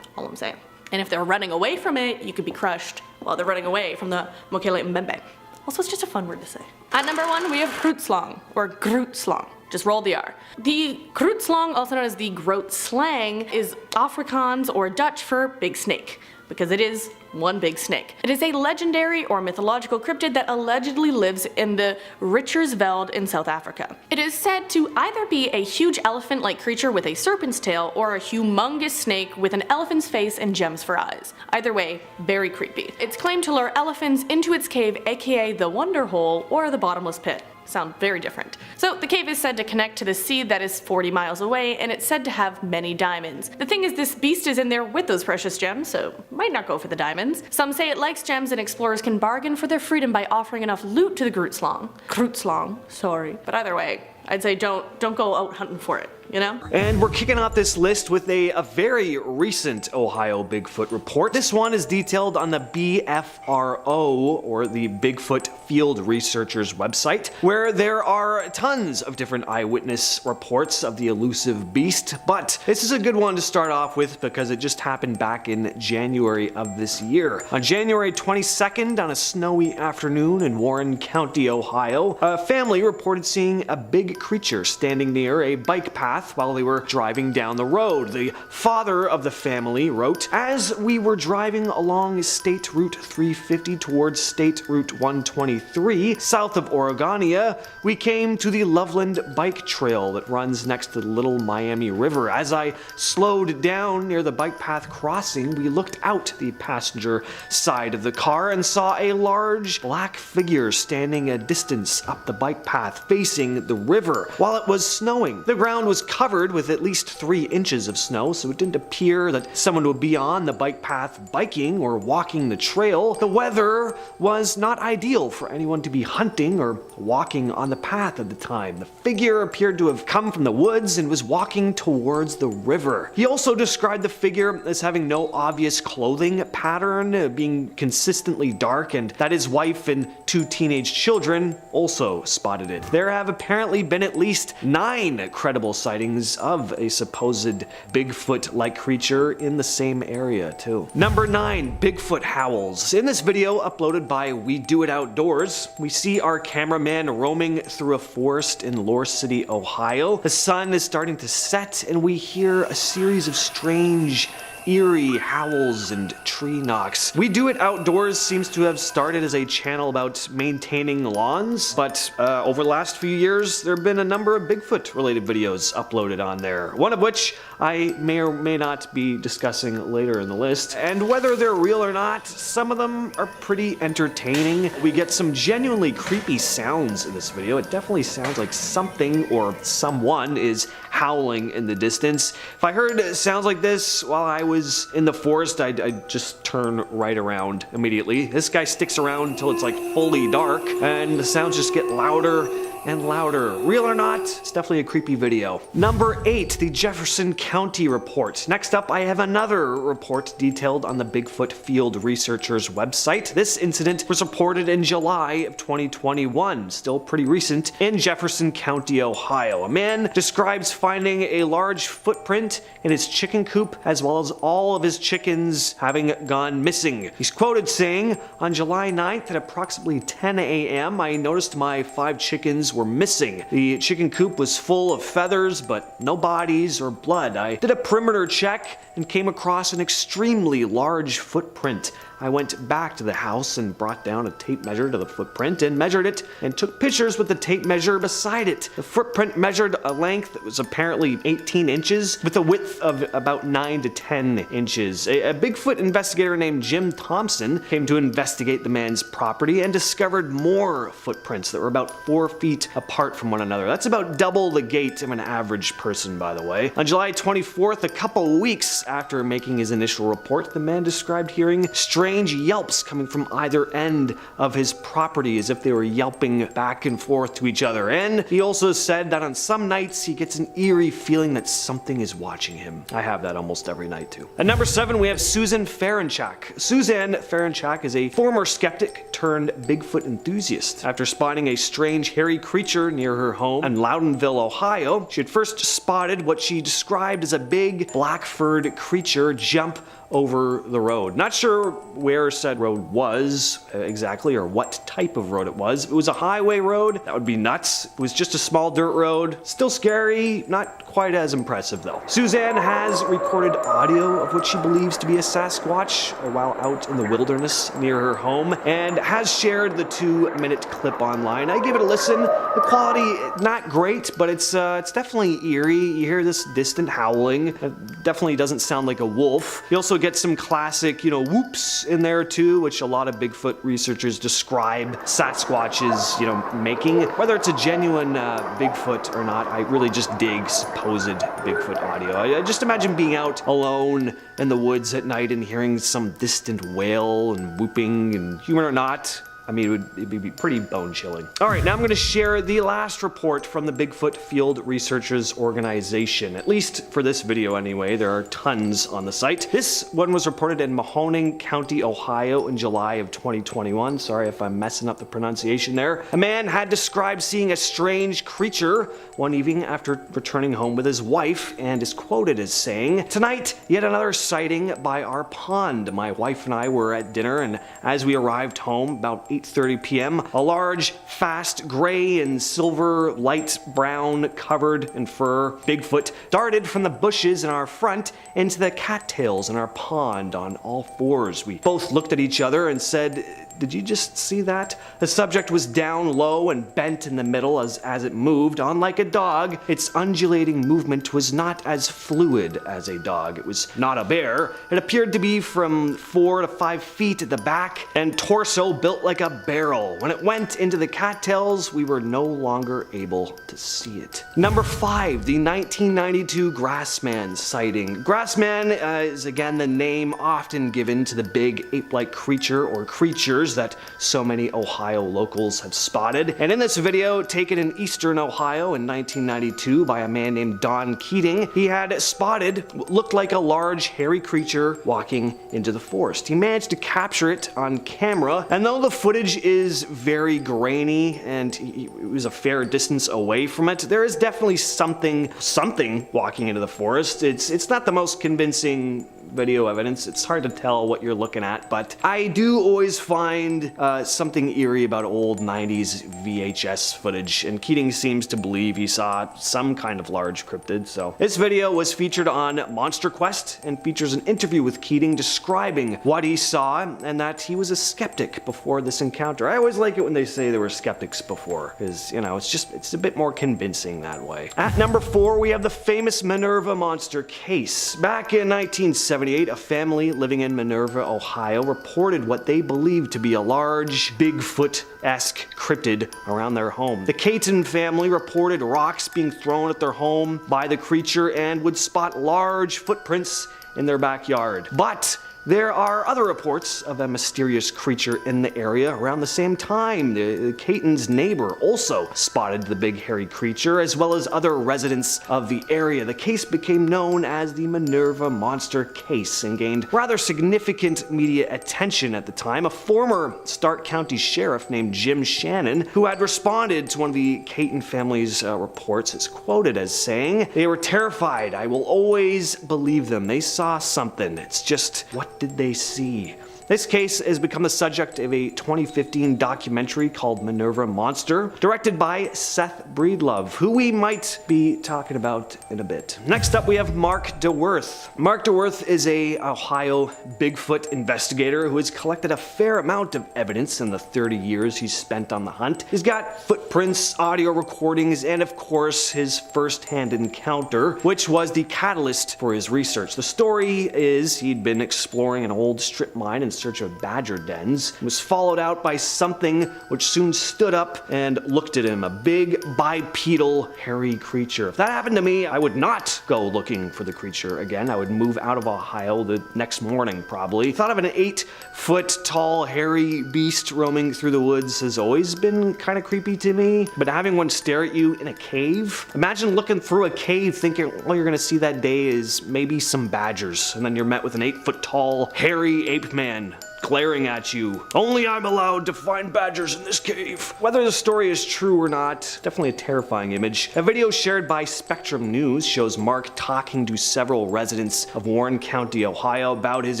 All I'm saying. And if they're running away from it, you could be crushed while they're running away from the Mokele Mbembe. Also, it's just a fun word to say. At number 1, we have Grootslong, or Grootslong. Just roll the R. The Grootslong, also known as the Groot slang, is Afrikaans or Dutch for big snake, because it is one big snake. It is a legendary or mythological cryptid that allegedly lives in the Richtersveld in South Africa. It is said to either be a huge elephant-like creature with a serpent's tail or a humongous snake with an elephant's face and gems for eyes. Either way, very creepy. It's claimed to lure elephants into its cave, aka the Wonder Hole or the Bottomless Pit. Sound very different. So the cave is said to connect to the sea that is 40 miles away, and it's said to have many diamonds. The thing is, this beast is in there with those precious gems, so might not go for the diamonds. Some say it likes gems, and explorers can bargain for their freedom by offering enough loot to the Grootslong, sorry. But either way, I'd say don't go out hunting for it, you know? And we're kicking off this list with a very recent Ohio Bigfoot report. This one is detailed on the BFRO, or the Bigfoot Field Researchers website, where there are tons of different eyewitness reports of the elusive beast. But this is a good one to start off with because it just happened back in January of this year. On January 22nd, on a snowy afternoon in Warren County, Ohio, a family reported seeing a big creature standing near a bike path while they were driving down the road. The father of the family wrote, "As we were driving along State Route 350 towards State Route 123, south of Oregonia, we came to the Loveland bike trail that runs next to the Little Miami River. As I slowed down near the bike path crossing, we looked out the passenger side of the car and saw a large black figure standing a distance up the bike path facing the river. While it was snowing, the ground was covered with at least 3 inches of snow, so it didn't appear that someone would be on the bike path biking or walking the trail. The weather was not ideal for anyone to be hunting or walking on the path at the time. The figure appeared to have come from the woods and was walking towards the river." He also described the figure as having no obvious clothing pattern, being consistently dark, and that his wife and 2 teenage children also spotted it. There have apparently been at least 9 credible sightings of a supposed Bigfoot-like creature in the same area too. Number 9, Bigfoot howls. In this video uploaded by We Do It Outdoors, we see our cameraman roaming through a forest in Lore City, Ohio. The sun is starting to set and we hear a series of strange eerie howls and tree knocks. We Do It Outdoors seems to have started as a channel about maintaining lawns, but over the last few years there have been a number of Bigfoot related videos uploaded on there, one of which I may or may not be discussing later in the list. And whether they're real or not, some of them are pretty entertaining. We get some genuinely creepy sounds in this video. It definitely sounds like something or someone is howling in the distance. If I heard sounds like this while I was in the forest, I'd just turn right around immediately. This guy sticks around until it's like fully dark and the sounds just get louder and louder. Real or not, it's definitely a creepy video. Number 8, the Jefferson County report. Next up, I have another report detailed on the Bigfoot Field Researchers website. This incident was reported in July of 2021, still pretty recent, in Jefferson County, Ohio. A man describes finding a large footprint in his chicken coop, as well as all of his chickens having gone missing. He's quoted saying, "On July 9th at approximately 10 a.m., I noticed my 5 chickens were missing. The chicken coop was full of feathers, but no bodies or blood. I did a perimeter check and came across an extremely large footprint. I went back to the house and brought down a tape measure to the footprint and measured it and took pictures with the tape measure beside it. The footprint measured a length that was apparently 18 inches with a width of about 9 to 10 inches. A Bigfoot investigator named Jim Thompson came to investigate the man's property and discovered more footprints that were about 4 feet apart from one another. That's about double the gait of an average person, by the way. On July 24th, a couple weeks after making his initial report, the man described hearing strange yelps coming from either end of his property as if they were yelping back and forth to each other. And he also said that on some nights he gets an eerie feeling that something is watching him. I have that almost every night too. At number 7, we have Susan Ferenchak. Suzanne Ferenchak is a former skeptic turned Bigfoot enthusiast. After spotting a strange hairy creature near her home in Loudonville, Ohio, she had first spotted what she described as a big black-furred creature jump over the road. Not sure where said road was exactly or what type of road it was. If it was a highway road, that would be nuts. It was just a small dirt road. Still scary, not quite as impressive though. Suzanne has recorded audio of what she believes to be a Sasquatch while out in the wilderness near her home and has shared the 2-minute clip online. I gave it a listen. The quality, not great, but it's definitely eerie. You hear this distant howling. It definitely doesn't sound like a wolf. You also get some classic, whoops in there too, which a lot of Bigfoot researchers describe Sasquatches, making. Whether it's a genuine Bigfoot or not, I really just dig supposed Bigfoot audio. I just imagine being out alone in the woods at night and hearing some distant wail and whooping, and human or not, it'd be pretty bone-chilling. Alright, now I'm going to share the last report from the Bigfoot Field Researchers Organization. At least for this video anyway, there are tons on the site. This one was reported in Mahoning County, Ohio in July of 2021. Sorry if I'm messing up the pronunciation there. A man had described seeing a strange creature one evening after returning home with his wife and is quoted as saying, "Tonight, yet another sighting by our pond. My wife and I were at dinner, and as we arrived home about 8:30 p.m., a large, fast, gray and silver, light brown, covered in fur Bigfoot darted from the bushes in our front into the cattails in our pond on all fours. We both looked at each other and said, 'Did you just see that?' The subject was down low and bent in the middle as it moved. Unlike a dog, its undulating movement was not as fluid as a dog. It was not a bear. It appeared to be from 4 to 5 feet at the back and torso built like a barrel. When it went into the cattails, we were no longer able to see it." Number 5, the 1992 Grassman sighting. Grassman is again the name often given to the big ape-like creature or creatures that so many Ohio locals have spotted. And in this video, taken in eastern Ohio in 1992 by a man named Don Keating, he had spotted what looked like a large hairy creature walking into the forest. He managed to capture it on camera, and though the footage is very grainy and it was a fair distance away from it, there is definitely something walking into the forest. It's not the most convincing video evidence. It's hard to tell what you're looking at, but I do always find something eerie about old 90s VHS footage, and Keating seems to believe he saw some kind of large cryptid. So this video was featured on Monster Quest and features an interview with Keating describing what he saw and that he was a skeptic before this encounter. I always like it when they say they were skeptics before, because it's a bit more convincing that way. At number 4, we have the famous Minerva monster case. Back in 1970, a family living in Minerva, Ohio, reported what they believed to be a large, Bigfoot-esque cryptid around their home. The Caton family reported rocks being thrown at their home by the creature and would spot large footprints in their backyard. But there are other reports of a mysterious creature in the area around the same time. The Caton's neighbor also spotted the big hairy creature, as well as other residents of the area. The case became known as the Minerva Monster Case and gained rather significant media attention at the time. A former Stark County sheriff named Jim Shannon, who had responded to one of the Caton family's reports, is quoted as saying, "They were terrified. I will always believe them. They saw something. It's just, what did they see?" This case has become the subject of a 2015 documentary called Minerva Monster, directed by Seth Breedlove, who we might be talking about in a bit. Next up we have Mark DeWerth. Mark DeWerth is a Ohio Bigfoot investigator who has collected a fair amount of evidence in the 30 years he's spent on the hunt. He's got footprints, audio recordings, and of course his first-hand encounter, which was the catalyst for his research. The story is he'd been exploring an old strip mine in search of badger dens, and was followed out by something which soon stood up and looked at him, a big bipedal hairy creature. If that happened to me, I would not go looking for the creature again. I would move out of Ohio the next morning probably. Thought of an 8-foot tall hairy beast roaming through the woods has always been kind of creepy to me, but having one stare at you in a cave? Imagine looking through a cave thinking all you're gonna see that day is maybe some badgers, and then you're met with an 8-foot tall hairy ape man glaring at you. Only I'm allowed to find badgers in this cave. Whether the story is true or not, definitely a terrifying image. A video shared by Spectrum News shows Mark talking to several residents of Warren County, Ohio about his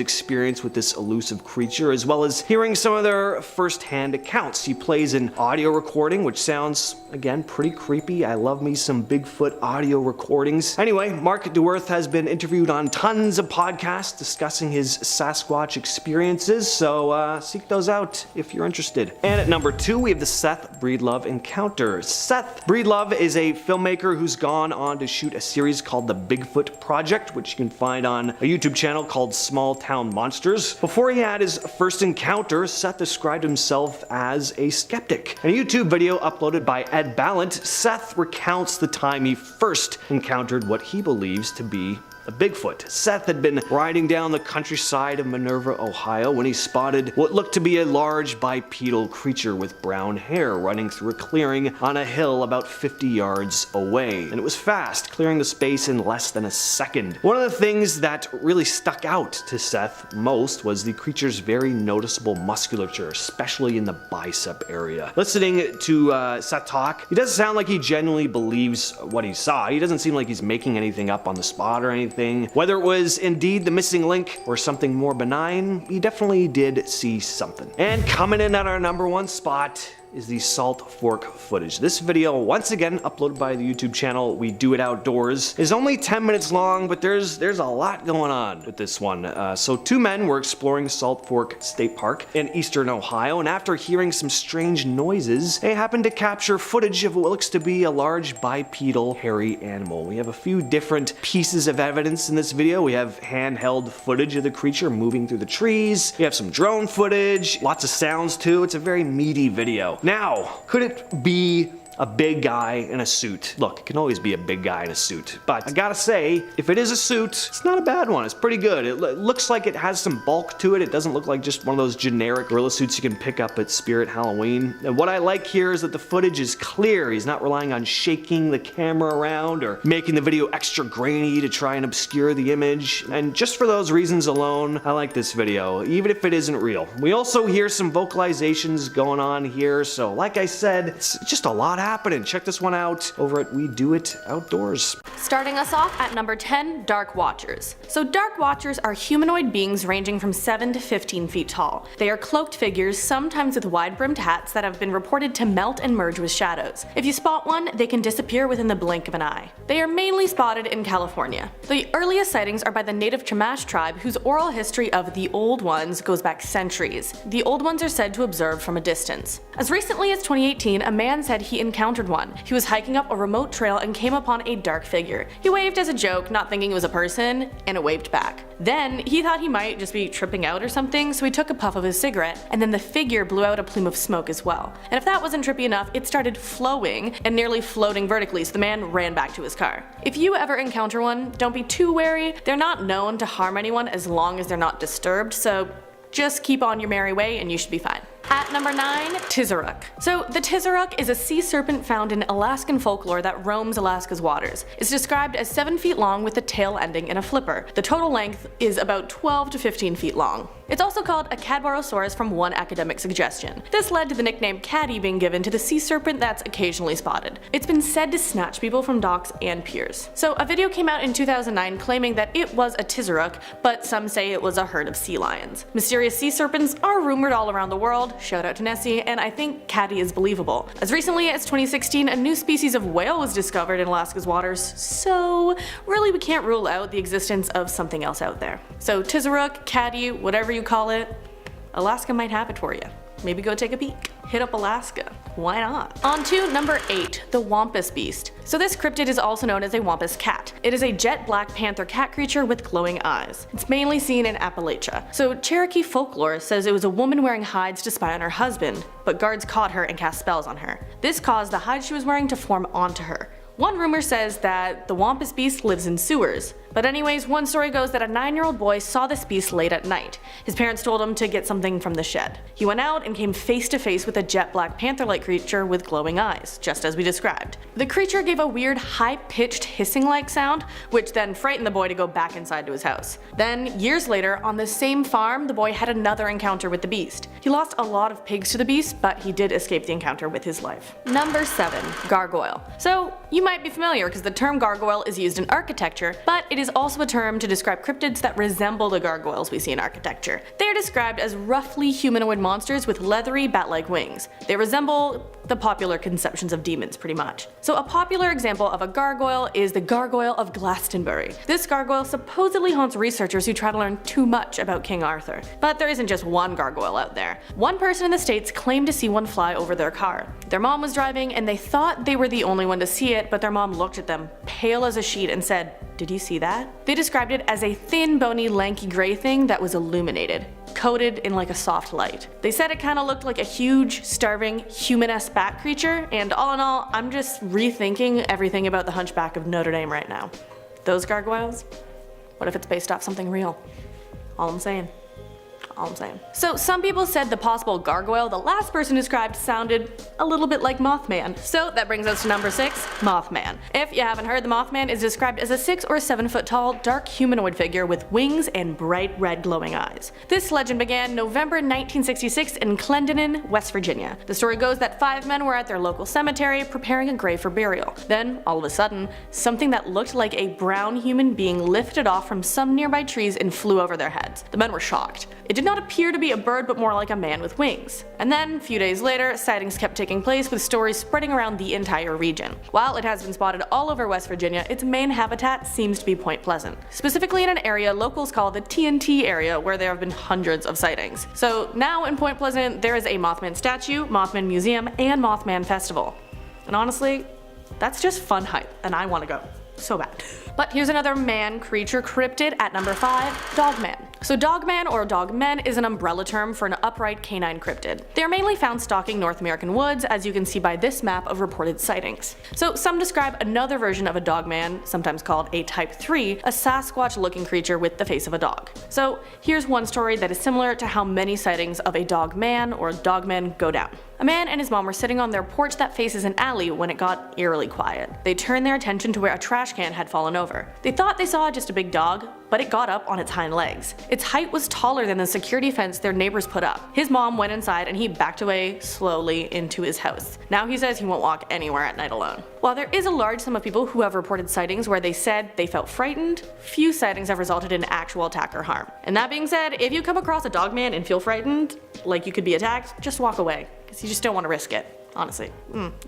experience with this elusive creature, as well as hearing some of their first-hand accounts. He plays an audio recording, which sounds, again, pretty creepy. I love me some Bigfoot audio recordings. Anyway, Mark DeWerth has been interviewed on tons of podcasts discussing his Sasquatch experiences, so seek those out if you're interested. And at number 2, we have the Seth Breedlove encounter. Seth Breedlove is a filmmaker who's gone on to shoot a series called The Bigfoot Project, which you can find on a YouTube channel called Small Town Monsters. Before he had his first encounter, Seth described himself as a skeptic. In a YouTube video uploaded by Ed Ballant, Seth recounts the time he first encountered what he believes to be a Bigfoot. Seth had been riding down the countryside of Minerva, Ohio, when he spotted what looked to be a large bipedal creature with brown hair running through a clearing on a hill about 50 yards away. And it was fast, clearing the space in less than a second. One of the things that really stuck out to Seth most was the creature's very noticeable musculature, especially in the bicep area. Listening to Seth talk, he doesn't sound like he genuinely believes what he saw. He doesn't seem like he's making anything up on the spot or anything. Whether it was indeed the missing link or something more benign, he definitely did see something. And coming in at our number 1 spot is the Salt Fork footage. This video, once again uploaded by the YouTube channel We Do It Outdoors, is only 10 minutes long, but there's a lot going on with this one. So 2 men were exploring Salt Fork State Park in eastern Ohio, and after hearing some strange noises, they happened to capture footage of what looks to be a large bipedal hairy animal. We have a few different pieces of evidence in this video. We have handheld footage of the creature moving through the trees. We have some drone footage, lots of sounds too. It's a very meaty video. Now, could it be a big guy in a suit? Look, it can always be a big guy in a suit, but I gotta say, if it is a suit, it's not a bad one. It's pretty good. It looks like it has some bulk to it. It doesn't look like just one of those generic gorilla suits you can pick up at Spirit Halloween. And what I like here is that the footage is clear. He's not relying on shaking the camera around or making the video extra grainy to try and obscure the image. And just for those reasons alone, I like this video, even if it isn't real. We also hear some vocalizations going on here, so like I said, it's just a lot happening. Check this one out over at We Do It Outdoors. Starting us off at number 10, Dark Watchers. So Dark Watchers are humanoid beings ranging from 7 to 15 feet tall. They are cloaked figures, sometimes with wide-brimmed hats that have been reported to melt and merge with shadows. If you spot one, they can disappear within the blink of an eye. They are mainly spotted in California. The earliest sightings are by the native Chumash tribe, whose oral history of the Old Ones goes back centuries. The Old Ones are said to observe from a distance. As recently as 2018, a man said he encountered one. He was hiking up a remote trail and came upon a dark figure. He waved as a joke, not thinking it was a person, and it waved back. Then, he thought he might just be tripping out or something, so he took a puff of his cigarette, and then the figure blew out a plume of smoke as well. And if that wasn't trippy enough, it started flowing, and nearly floating vertically, so the man ran back to his car. If you ever encounter one, don't be too wary. They're not known to harm anyone as long as they're not disturbed, so just keep on your merry way and you should be fine. At number 9, Tizaruk. So the Tizaruk is a sea serpent found in Alaskan folklore that roams Alaska's waters. It's described as 7 feet long with the tail ending in a flipper. The total length is about 12 to 15 feet long. It's also called a Cadborosaurus from one academic suggestion. This led to the nickname Caddy being given to the sea serpent that's occasionally spotted. It's been said to snatch people from docks and piers. So a video came out in 2009 claiming that it was a tizaruk, but some say it was a herd of sea lions. Mysterious sea serpents are rumored all around the world, shout out to Nessie, and I think Caddy is believable. As recently as 2016, a new species of whale was discovered in Alaska's waters, so really we can't rule out the existence of something else out there. So tizaruk, Caddy, whatever you call it, Alaska might have it for you. Maybe go take a peek. Hit up Alaska. Why not? On to number 8, the Wampus Beast. So this cryptid is also known as a Wampus cat. It is a jet black panther cat creature with glowing eyes. It's mainly seen in Appalachia. So Cherokee folklore says it was a woman wearing hides to spy on her husband, but guards caught her and cast spells on her. This caused the hide she was wearing to form onto her. One rumor says that the Wampus Beast lives in sewers. But anyways, one story goes that a 9-year-old boy saw this beast late at night. His parents told him to get something from the shed. He went out and came face to face with a jet black panther-like creature with glowing eyes, just as we described. The creature gave a weird high-pitched hissing-like sound, which then frightened the boy to go back inside to his house. Then, years later, on the same farm, the boy had another encounter with the beast. He lost a lot of pigs to the beast, but he did escape the encounter with his life. Number 7, gargoyle. So, you might be familiar because the term gargoyle is used in architecture, but it is also a term to describe cryptids that resemble the gargoyles we see in architecture. They are described as roughly humanoid monsters with leathery bat-like wings. They resemble the popular conceptions of demons pretty much. So a popular example of a gargoyle is the Gargoyle of Glastonbury. This gargoyle supposedly haunts researchers who try to learn too much about King Arthur. But there isn't just one gargoyle out there. One person in the States claimed to see one fly over their car. Their mom was driving and they thought they were the only one to see it, but their mom looked at them, pale as a sheet, and said, "Did you see that?" They described it as a thin, bony, lanky gray thing that was illuminated, coated in like a soft light. They said it kind of looked like a huge, starving, human-esque bat creature, and all in all, I'm just rethinking everything about the Hunchback of Notre Dame right now. Those gargoyles? What if it's based off something real? All I'm saying. All I'm saying. So some people said the possible gargoyle the last person described sounded a little bit like Mothman. So that brings us to number 6, Mothman. If you haven't heard, the Mothman is described as a 6 or 7 foot tall, dark humanoid figure with wings and bright red glowing eyes. This legend began November 1966 in Clendenin, West Virginia. The story goes that 5 men were at their local cemetery preparing a grave for burial. Then, all of a sudden, something that looked like a brown human being lifted off from some nearby trees and flew over their heads. The men were shocked. It did not appear to be a bird, but more like a man with wings. And then, a few days later, sightings kept taking place with stories spreading around the entire region. While it has been spotted all over West Virginia, its main habitat seems to be Point Pleasant. Specifically in an area locals call the TNT area, where there have been hundreds of sightings. So now in Point Pleasant, there is a Mothman statue, Mothman Museum, and Mothman Festival. And honestly, that's just fun hype, and I want to go. So bad. But here's another man creature cryptid at number 5, Dogman. So Dogman or Dogmen is an umbrella term for an upright canine cryptid. They are mainly found stalking North American woods, as you can see by this map of reported sightings. So some describe another version of a Dogman, sometimes called a Type 3, a Sasquatch looking creature with the face of a dog. So here's one story that is similar to how many sightings of a Dogman or Dogmen go down. A man and his mom were sitting on their porch that faces an alley when it got eerily quiet. They turned their attention to where a trash can had fallen over. They thought they saw just a big dog, but it got up on its hind legs. Its height was taller than the security fence their neighbors put up. His mom went inside and he backed away slowly into his house. Now he says he won't walk anywhere at night alone. While there is a large sum of people who have reported sightings where they said they felt frightened, few sightings have resulted in actual attack or harm. And that being said, if you come across a Dogman and feel frightened, like you could be attacked, just walk away, because you just don't want to risk it. Honestly,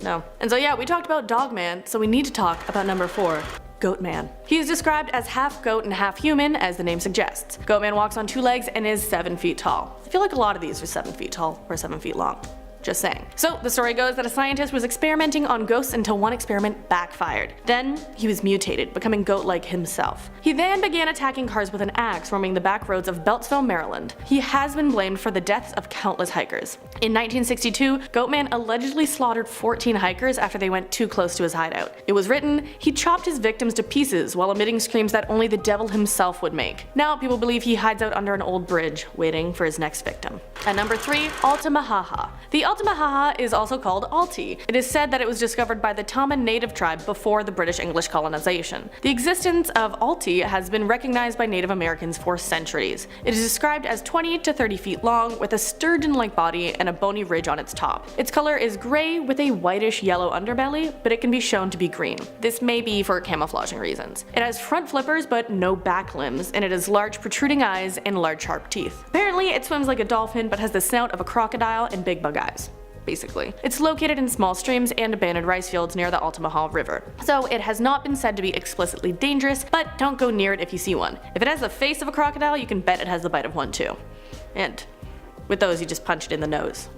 no. And so yeah, we talked about Dogman, so we need to talk about number 4. Goatman. He is described as half goat and half human, as the name suggests. Goatman walks on 2 legs and is 7 feet tall. I feel like a lot of these are 7 feet tall or 7 feet long. Just saying. So the story goes that a scientist was experimenting on ghosts until one experiment backfired. Then he was mutated, becoming goat-like himself. He then began attacking cars with an axe, roaming the back roads of Beltsville, Maryland. He has been blamed for the deaths of countless hikers. In 1962, Goatman allegedly slaughtered 14 hikers after they went too close to his hideout. It was written, he chopped his victims to pieces while emitting screams that only the devil himself would make. Now people believe he hides out under an old bridge, waiting for his next victim. At number 3, Altamahaha. The Altamahaha is also called Alti. It is said that it was discovered by the Tama native tribe before the British English colonization. The existence of Alti has been recognized by Native Americans for centuries. It is described as 20 to 30 feet long, with a sturgeon-like body and a bony ridge on its top. Its color is gray with a whitish yellow underbelly, but it can be shown to be green. This may be for camouflaging reasons. It has front flippers but no back limbs, and it has large protruding eyes and large sharp teeth. Apparently it swims like a dolphin but has the snout of a crocodile and big bug eyes. Basically. It's located in small streams and abandoned rice fields near the Altamaha River. So it has not been said to be explicitly dangerous, but don't go near it if you see one. If it has the face of a crocodile, you can bet it has the bite of one too. And with those, you just punch it in the nose.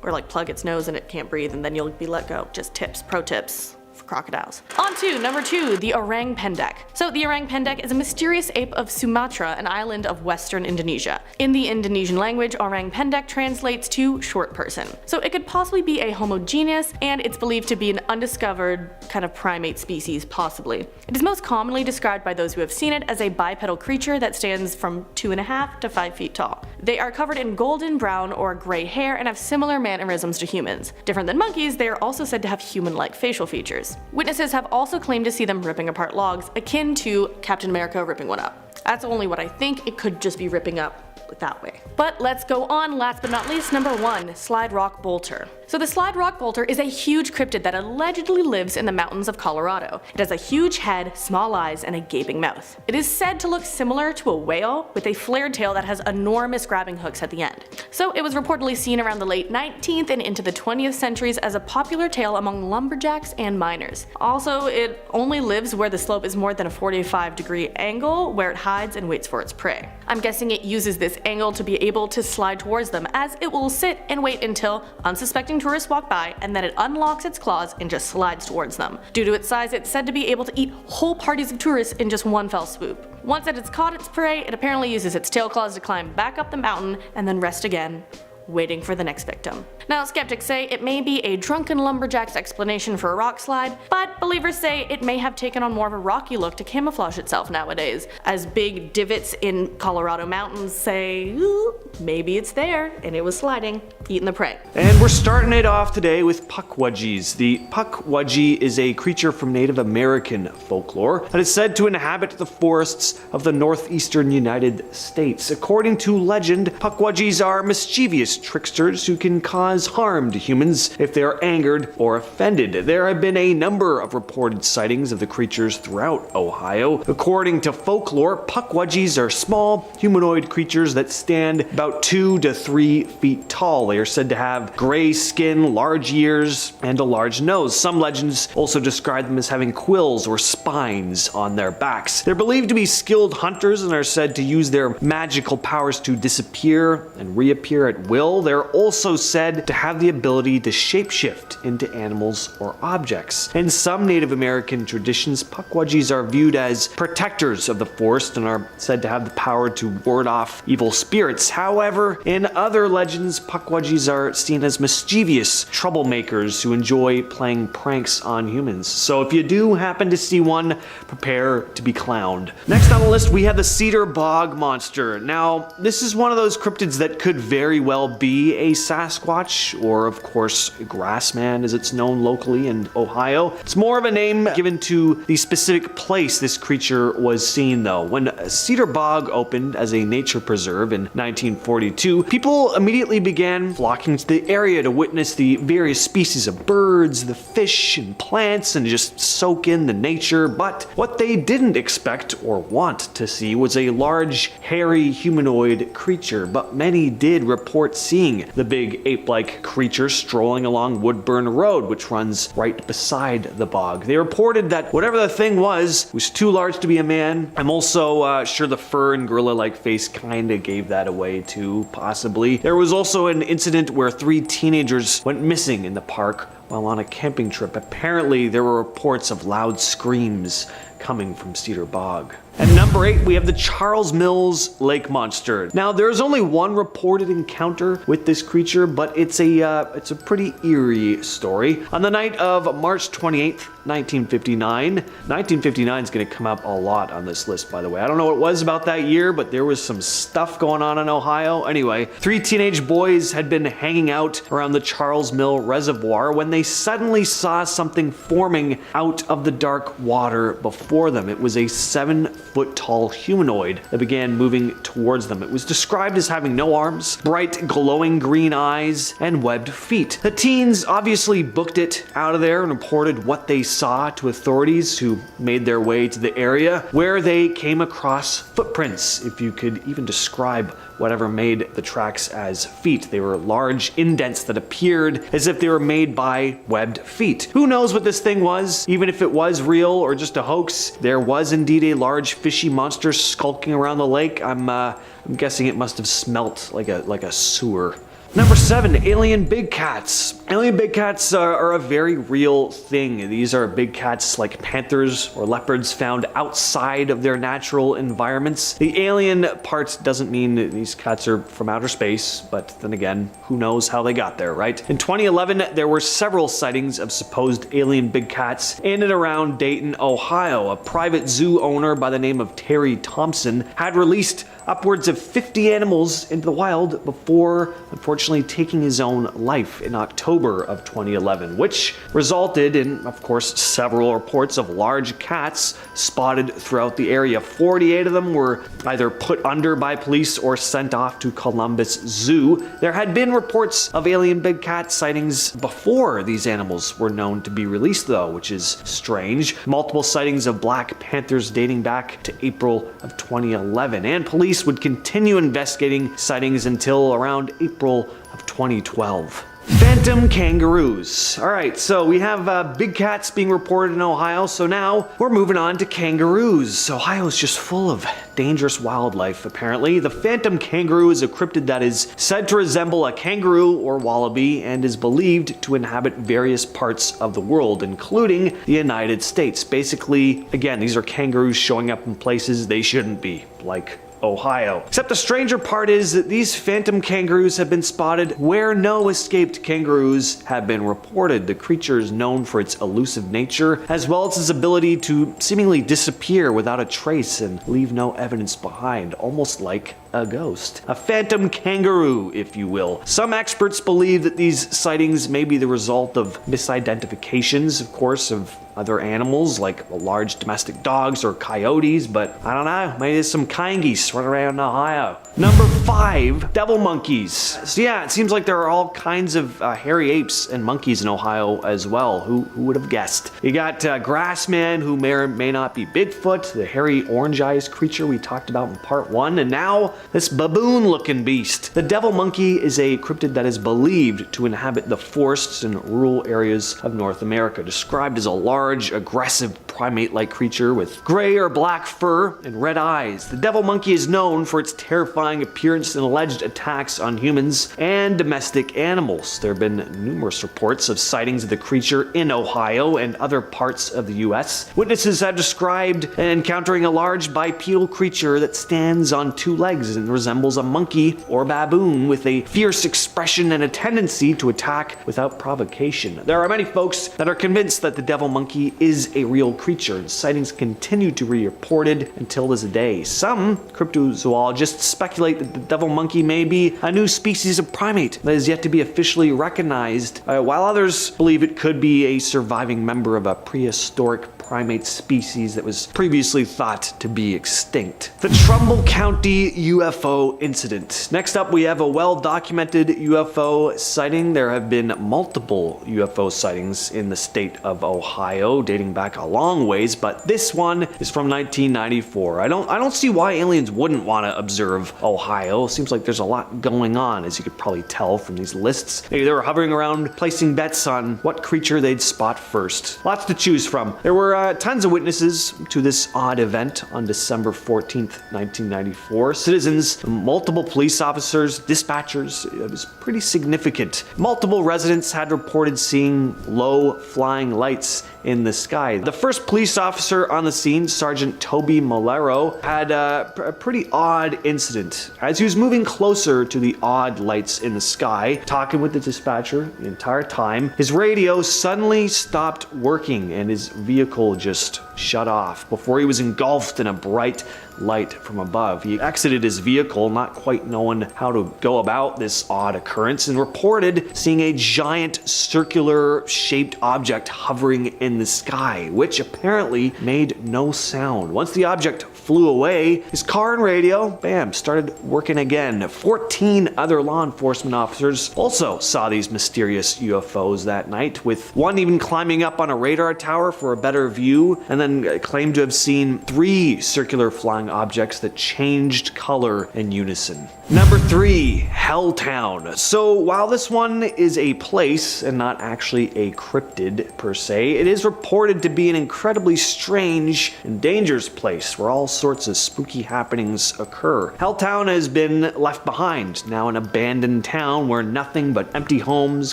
Or like plug its nose and it can't breathe and then you'll be let go. Just tips, pro tips for crocodiles. On to number 2, the orang pendek. So the orang pendek is a mysterious ape of Sumatra, an island of western Indonesia. In the Indonesian language, orang pendek translates to short person. So it could possibly be a homogeneous, and it's believed to be an undiscovered kind of primate species, possibly. It is most commonly described by those who have seen it as a bipedal creature that stands from 2.5 to 5 feet tall. They are covered in golden brown or gray hair and have similar mannerisms to humans. Different than monkeys, they are also said to have human-like facial features. Witnesses have also claimed to see them ripping apart logs, akin to Captain America ripping one up. That's only what I think. It could just be ripping up that way. But let's go on. Last but not least, number 1, slide rock bolter. So the slide rock bolter is a huge cryptid that allegedly lives in the mountains of Colorado. It has a huge head, small eyes, and a gaping mouth. It is said to look similar to a whale with a flared tail that has enormous grabbing hooks at the end. So it was reportedly seen around the late 19th and into the 20th centuries as a popular tale among lumberjacks and miners. Also, it only lives where the slope is more than a 45-degree angle, where it hides and waits for its prey. I'm guessing it uses this angle to be able to slide towards them, as it will sit and wait until unsuspecting tourists walk by, and then it unlocks its claws and just slides towards them. Due to its size, it's said to be able to eat whole parties of tourists in just one fell swoop. Once it has caught its prey, it apparently uses its tail claws to climb back up the mountain and then rest again, waiting for the next victim. Now, skeptics say it may be a drunken lumberjack's explanation for a rock slide, but believers say it may have taken on more of a rocky look to camouflage itself nowadays, as big divots in Colorado mountains say, ooh, maybe it's there and it was sliding, eating the prey. And we're starting it off today with pukwudgies. The pukwudgie is a creature from Native American folklore that is said to inhabit the forests of the northeastern United States. According to legend, pukwudgies are mischievous tricksters who can cause harm to humans if they are angered or offended. There have been a number of reported sightings of the creatures throughout Ohio. According to folklore, pukwudgies are small, humanoid creatures that stand about 2 to 3 feet tall. They are said to have gray skin, large ears, and a large nose. Some legends also describe them as having quills or spines on their backs. They're believed to be skilled hunters and are said to use their magical powers to disappear and reappear at will. They're also said to have the ability to shapeshift into animals or objects. In some Native American traditions, pukwudgies are viewed as protectors of the forest and are said to have the power to ward off evil spirits. However, in other legends, pukwudgies are seen as mischievous troublemakers who enjoy playing pranks on humans. So if you do happen to see one, prepare to be clowned. Next on the list, we have the cedar bog monster. Now, this is one of those cryptids that could very well be a Sasquatch, or of course Grassman as it's known locally in Ohio. It's more of a name given to the specific place this creature was seen though. When Cedar Bog opened as a nature preserve in 1942, people immediately began flocking to the area to witness the various species of birds, the fish and plants, and just soak in the nature. But what they didn't expect or want to see was a large, hairy humanoid creature, but many did report seeing the big ape-like creature strolling along Woodburn Road, which runs right beside the bog. They reported that whatever the thing was too large to be a man. I'm also sure the fur and gorilla-like face kinda gave that away too, possibly. There was also an incident where 3 teenagers went missing in the park while on a camping trip. Apparently, there were reports of loud screams coming from Cedar Bog. At number 8, we have the Charles Mills Lake Monster. Now, there's only one reported encounter with this creature, but it's a pretty eerie story. On the night of March 28th, 1959, 1959 is going to come up a lot on this list, by the way. I don't know what it was about that year, but there was some stuff going on in Ohio. Anyway, 3 teenage boys had been hanging out around the Charles Mill Reservoir when they suddenly saw something forming out of the dark water before them. It was a 7-foot-tall humanoid that began moving towards them. It was described as having no arms, bright glowing green eyes, and webbed feet. The teens obviously booked it out of there and reported what they saw to authorities, who made their way to the area, where they came across footprints, if you could even describe whatever made the tracks as feet. They were large indents that appeared as if they were made by webbed feet. Who knows what this thing was? Even if it was real or just a hoax, there was indeed a large fishy monster skulking around the lake. I'm guessing it must have smelt like a sewer. Number 7, alien big cats. Alien big cats are a very real thing. These are big cats like panthers or leopards found outside of their natural environments. The alien part doesn't mean that these cats are from outer space, but then again, who knows how they got there, right? In 2011, there were several sightings of supposed alien big cats in and around Dayton, Ohio. A private zoo owner by the name of Terry Thompson had released upwards of 50 animals into the wild before, unfortunately, taking his own life in October of 2011, which resulted in, of course, several reports of large cats spotted throughout the area. 48 of them were either put under by police or sent off to Columbus Zoo. There had been reports of alien big cat sightings before these animals were known to be released, though, which is strange. Multiple sightings of black panthers dating back to April of 2011, and police would continue investigating sightings until around April of 2012. Phantom kangaroos. Alright, so we have big cats being reported in Ohio, so now we're moving on to kangaroos. Ohio is just full of dangerous wildlife, apparently. The phantom kangaroo is a cryptid that is said to resemble a kangaroo or wallaby and is believed to inhabit various parts of the world, including the United States. Basically, again, these are kangaroos showing up in places they shouldn't be, like Ohio. Except the stranger part is that these phantom kangaroos have been spotted where no escaped kangaroos have been reported. The creature is known for its elusive nature, as well as its ability to seemingly disappear without a trace and leave no evidence behind, almost like a ghost. A phantom kangaroo, if you will. Some experts believe that these sightings may be the result of misidentifications, of course, of other animals like large domestic dogs or coyotes, but I don't know, maybe there's some kangies running around in Ohio. Number 5, devil monkeys. So yeah, it seems like there are all kinds of hairy apes and monkeys in Ohio as well. Who would have guessed? You got Grassman, who may or may not be Bigfoot, the hairy orange-eyed creature we talked about in part 1, and now this baboon-looking beast. The devil monkey is a cryptid that is believed to inhabit the forests and rural areas of North America, described as a large, aggressive primate-like creature with gray or black fur and red eyes. The devil monkey is known for its terrifying appearance and alleged attacks on humans and domestic animals. There have been numerous reports of sightings of the creature in Ohio and other parts of the US. Witnesses have described encountering a large bipedal creature that stands on 2 legs and resembles a monkey or baboon with a fierce expression and a tendency to attack without provocation. There are many folks that are convinced that the devil monkey is a real creature, and sightings continue to be reported until this day. Some cryptozoologists speculate that the devil monkey may be a new species of primate that is yet to be officially recognized, while others believe it could be a surviving member of a prehistoric primate species that was previously thought to be extinct. The Trumbull County UFO incident. Next up, we have a well-documented UFO sighting. There have been multiple UFO sightings in the state of Ohio, dating back a long ways, but this one is from 1994. I don't see why aliens wouldn't want to observe Ohio. Seems like there's a lot going on, as you could probably tell from these lists. Maybe they were hovering around, placing bets on what creature they'd spot first. Lots to choose from. There were were tons of witnesses to this odd event on December 14th, 1994. Citizens, multiple police officers, dispatchers. It was pretty significant. Multiple residents had reported seeing low flying lights in the sky. The first police officer on the scene, Sergeant Toby Malero, had a pretty odd incident. As he was moving closer to the odd lights in the sky, talking with the dispatcher the entire time, his radio suddenly stopped working and his vehicle just shut off before he was engulfed in a bright light from above. He exited his vehicle, not quite knowing how to go about this odd occurrence, and reported seeing a giant circular shaped object hovering in the sky, which apparently made no sound. Once the object flew away, his car and radio, bam, started working again. 14 other law enforcement officers also saw these mysterious UFOs that night, with one even climbing up on a radar tower for a better view, and then claimed to have seen 3 circular flying objects that changed color in unison. Number 3, Helltown. So while this one is a place and not actually a cryptid per se, it is reported to be an incredibly strange and dangerous place where all sorts of spooky happenings occur. Helltown has been left behind, now an abandoned town where nothing but empty homes,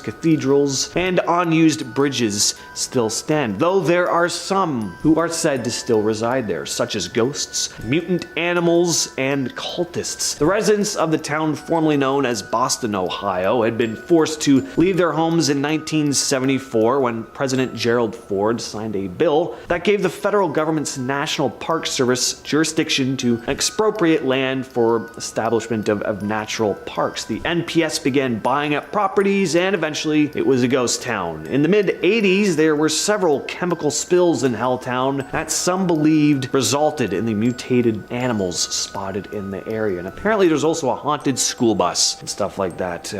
cathedrals, and unused bridges still stand, though there are some who are said to still reside there, such as ghosts, mutant animals, and cultists. The residents of the town formerly known as Boston, Ohio, had been forced to leave their homes in 1974 when President Gerald Ford signed a bill that gave the federal government's National Park Service jurisdiction to expropriate land for establishment of natural parks. The NPS began buying up properties, and eventually it was a ghost town. In the mid-80s, there were several chemical spills in Helltown that some believed resulted in the mutated animals spotted in the area. And apparently there's also a haunted school bus and stuff like that.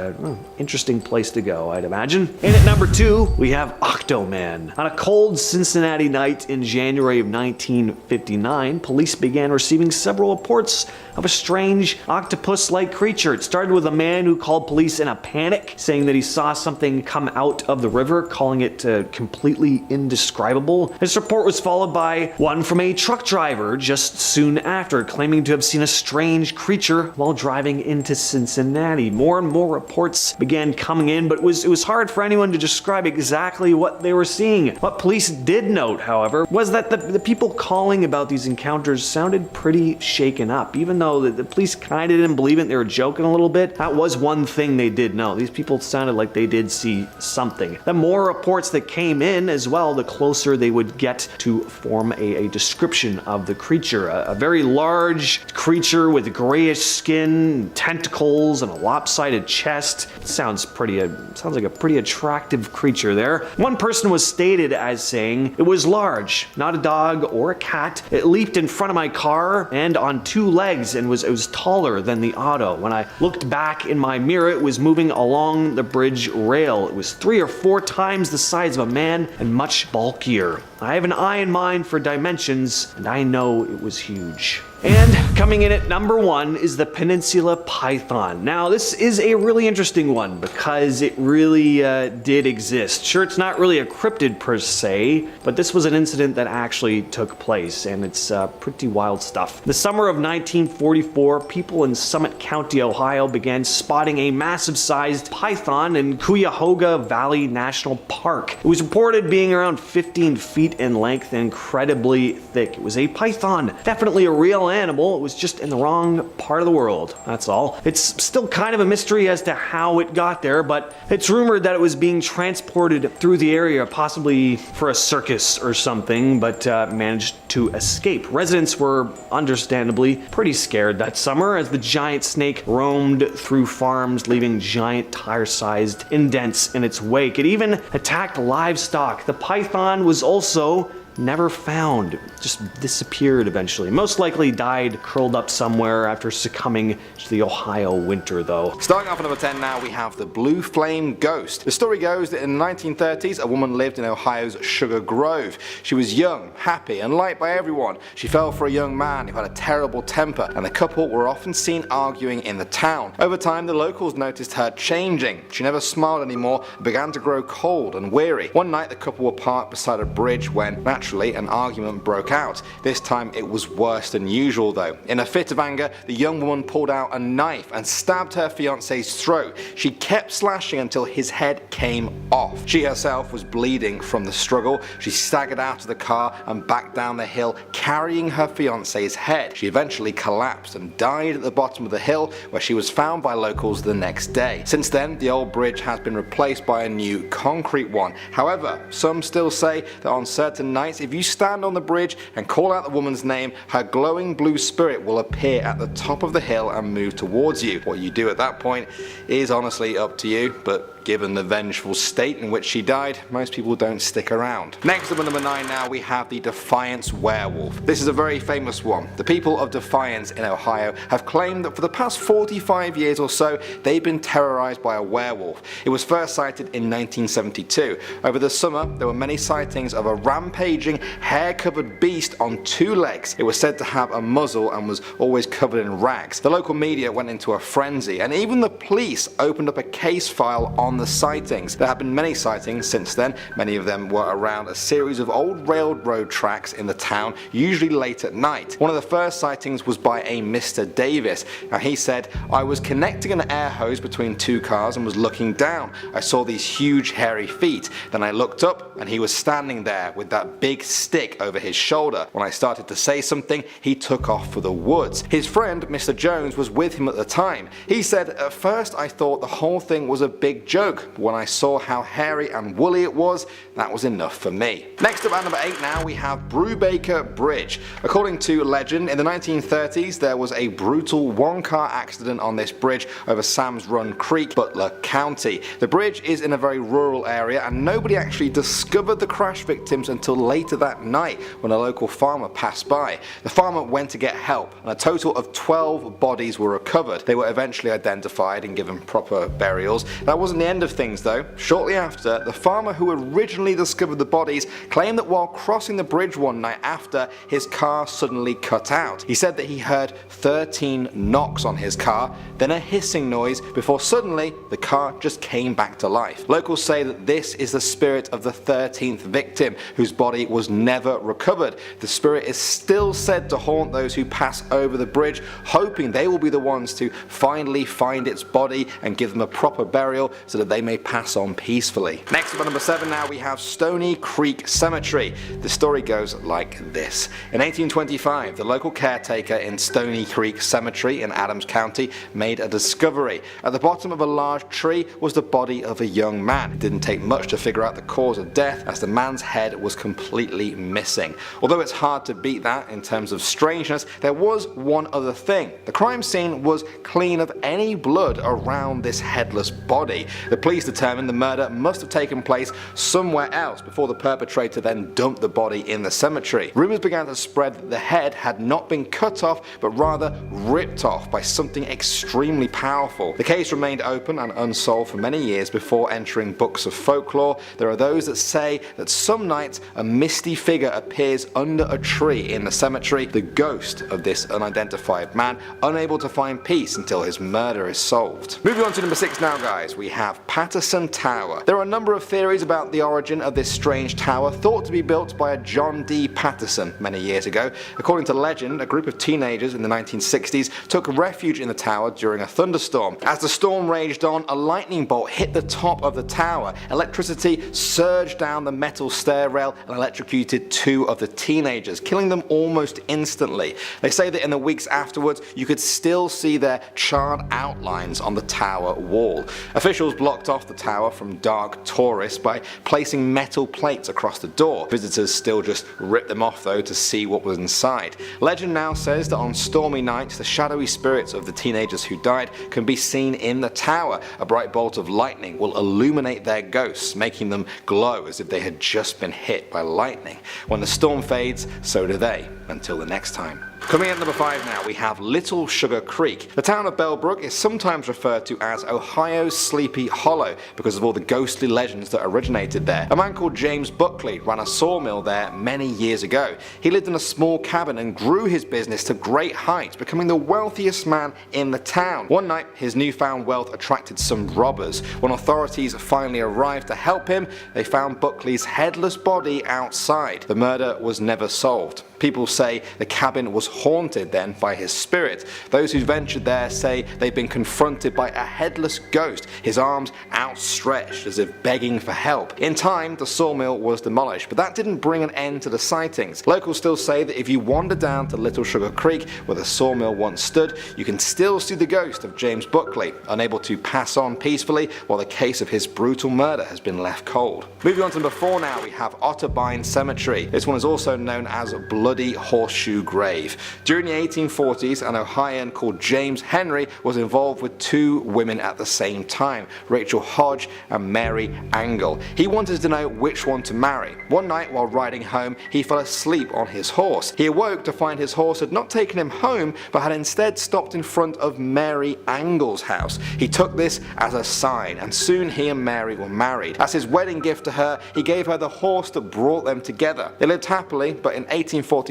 Interesting place to go, I'd imagine. And at number 2, we have Octoman. On a cold Cincinnati night in January of 1959, police began receiving several reports of a strange octopus-like creature. It started with a man who called police in a panic, saying that he saw something come out of the river, calling it completely indescribable. This report was followed by one from a truck driver just soon after, claiming to have seen a strange creature while driving into Cincinnati. More and more reports began coming in, but it was hard for anyone to describe exactly what they were seeing. What police did note, however, was that the people calling about these encounters sounded pretty shaken up. Even though the police kind of didn't believe it, they were joking a little bit, that was one thing they did know. These people sounded like they did see something. The more reports that came in as well, the closer they would get to form a description of the creature. A very large creature with grayish skin, tentacles, and a lopsided chest. Sounds like a pretty attractive creature there. One person was stated as saying, "It was large, not a dog or a cat. It leaped in front of my car and on 2 legs and it was taller than the auto. When I looked back in my mirror, it was moving along the bridge rail. It was 3 or 4 times the size of a man and much bulkier. I have an eye in mind for dimensions, and I know it was huge." And coming in at number 1 is the Peninsula Python. Now, this is a really interesting one because it really did exist. Sure, it's not really a cryptid per se, but this was an incident that actually took place, and it's pretty wild stuff. The summer of 1944, people in Summit County, Ohio began spotting a massive-sized python in Cuyahoga Valley National Park. It was reported being around 15 feet in length and incredibly thick. It was a python, definitely a real animal. It was just in the wrong part of the world, that's all. It's still kind of a mystery as to how it got there, but it's rumored that it was being transported through the area, possibly for a circus or something, but managed to escape. Residents were understandably pretty scared that summer as the giant snake roamed through farms, leaving giant tire-sized indents in its wake. It even attacked livestock. The python was also never found, just disappeared eventually. Most likely died curled up somewhere after succumbing to the Ohio winter though. Starting off at number 10 now, we have the Blue Flame Ghost. The story goes that in the 1930s, a woman lived in Ohio's Sugar Grove. She was young, happy, and liked by everyone. She fell for a young man who had a terrible temper, and the couple were often seen arguing in the town. Over time, the locals noticed her changing. She never smiled anymore and began to grow cold and weary. One night, the couple were parked beside a bridge when, naturally Naturally, an argument broke out. This time it was worse than usual though. In a fit of anger, the young woman pulled out a knife and stabbed her fiance's throat. She kept slashing until his head came off. She herself was bleeding from the struggle. She staggered out of the car and back down the hill, carrying her fiance's head. She eventually collapsed and died at the bottom of the hill, where she was found by locals the next day. Since then, the old bridge has been replaced by a new concrete one. However, some still say that on certain nights, if you stand on the bridge and call out the woman's name, her glowing blue spirit will appear at the top of the hill and move towards you. What you do at that point is honestly up to you, but given the vengeful state in which she died, most people don't stick around. Next up at number 9 now, we have the Defiance werewolf. This is a very famous one. The people of Defiance in Ohio have claimed that for the past 45 years or so, they've been terrorized by a werewolf. It was first sighted in 1972. Over the summer, there were many sightings of a rampaging, hair-covered beast on 2 legs. It was said to have a muzzle and was always covered in rags. The local media went into a frenzy, and even the police opened up a case file on the sightings. There have been many sightings since then. Many of them were around a series of old railroad tracks in the town, usually late at night. One of the first sightings was by a Mr. Davis. Now he said, "I was connecting an air hose between 2 cars and was looking down. I saw these huge hairy feet. Then I looked up and he was standing there with that big stick over his shoulder. When I started to say something, he took off for the woods." His friend Mr. Jones was with him at the time. He said, "At first I thought the whole thing was a big joke, but when I saw how hairy and woolly it was, that was enough for me." Next up at number 8 now, we have Brubaker Bridge. According to legend, in the 1930s there was a brutal 1-car accident on this bridge over Sam's Run Creek, Butler County. The bridge is in a very rural area and nobody actually discovered the crash victims until later that night when a local farmer passed by. The farmer went to get help and a total of 12 bodies were recovered. They were eventually identified and given proper burials. That wasn't the end of things though. Shortly after, the farmer who originally discovered the bodies claimed that while crossing the bridge one night after, his car suddenly cut out. He said that he heard 13 knocks on his car, then a hissing noise before suddenly the car just came back to life. Locals say that this is the spirit of the 13th victim whose body was never recovered. The spirit is still said to haunt those who pass over the bridge, hoping they will be the ones to finally find its body and give them a proper burial so that they may pass on peacefully. Next up at number 7 now, we have Stony Creek Cemetery. The story goes like this. In 1825, the local caretaker in Stony Creek Cemetery in Adams County made a discovery. At the bottom of a large tree was the body of a young man. It didn't take much to figure out the cause of death, as the man's head was completely missing. Although it's hard to beat that in terms of strangeness, there was one other thing. The crime scene was clean of any blood around this headless body. The police determined the murder must have taken place somewhere else before the perpetrator then dumped the body in the cemetery. Rumours began to spread that the head had not been cut off but rather ripped off by something extremely powerful. The case remained open and unsolved for many years before entering books of folklore. There are those that say that some nights a misty figure appears under a tree in the cemetery, the ghost of this unidentified man, unable to find peace until his murder is solved. Moving on to number 6 now guys, we have Patterson Tower. There are a number of theories about the origin of this strange tower, thought to be built by a John D. Patterson many years ago. According to legend, a group of teenagers in the 1960s took refuge in the tower during a thunderstorm. As the storm raged on, a lightning bolt hit the top of the tower. Electricity surged down the metal stair rail and electrocuted 2 of the teenagers, killing them almost instantly. They say that in the weeks afterwards, you could still see their charred outlines on the tower wall. Officials blocked off the tower from dark tourists by placing metal plates across the door. Visitors still just ripped them off though to see what was inside. Legend now says that on stormy nights, the shadowy spirits of the teenagers who died can be seen in the tower. A bright bolt of lightning will illuminate their ghosts, making them glow as if they had just been hit by lightning. When the storm fades, so do they. Until the next time. Coming in at number 5 now, we have Little Sugar Creek. The town of Bellbrook is sometimes referred to as Ohio's Sleepy Hollow because of all the ghostly legends that originated there. A man called James Buckley ran a sawmill there many years ago. He lived in a small cabin and grew his business to great heights, becoming the wealthiest man in the town. One night, his newfound wealth attracted some robbers. When authorities finally arrived to help him, they found Buckley's headless body outside. The murder was never solved. People say the cabin was haunted then by his spirit. Those who ventured there say they've been confronted by a headless ghost, his arms outstretched as if begging for help. In time, the sawmill was demolished, but that didn't bring an end to the sightings. Locals still say that if you wander down to Little Sugar Creek, where the sawmill once stood, you can still see the ghost of James Buckley, unable to pass on peacefully while the case of his brutal murder has been left cold. Moving on to number 4 now, we have Otterbein Cemetery. This one is also known as Bloody Horseshoe Grave. During the 1840s, an Ohioan called James Henry was involved with 2 women at the same time, Rachel Hodge and Mary Angle. He wanted to know which one to marry. One night while riding home, he fell asleep on his horse. He awoke to find his horse had not taken him home, but had instead stopped in front of Mary Angle's house. He took this as a sign, and soon he and Mary were married. As his wedding gift to her, he gave her the horse that brought them together. They lived happily, but in 1845,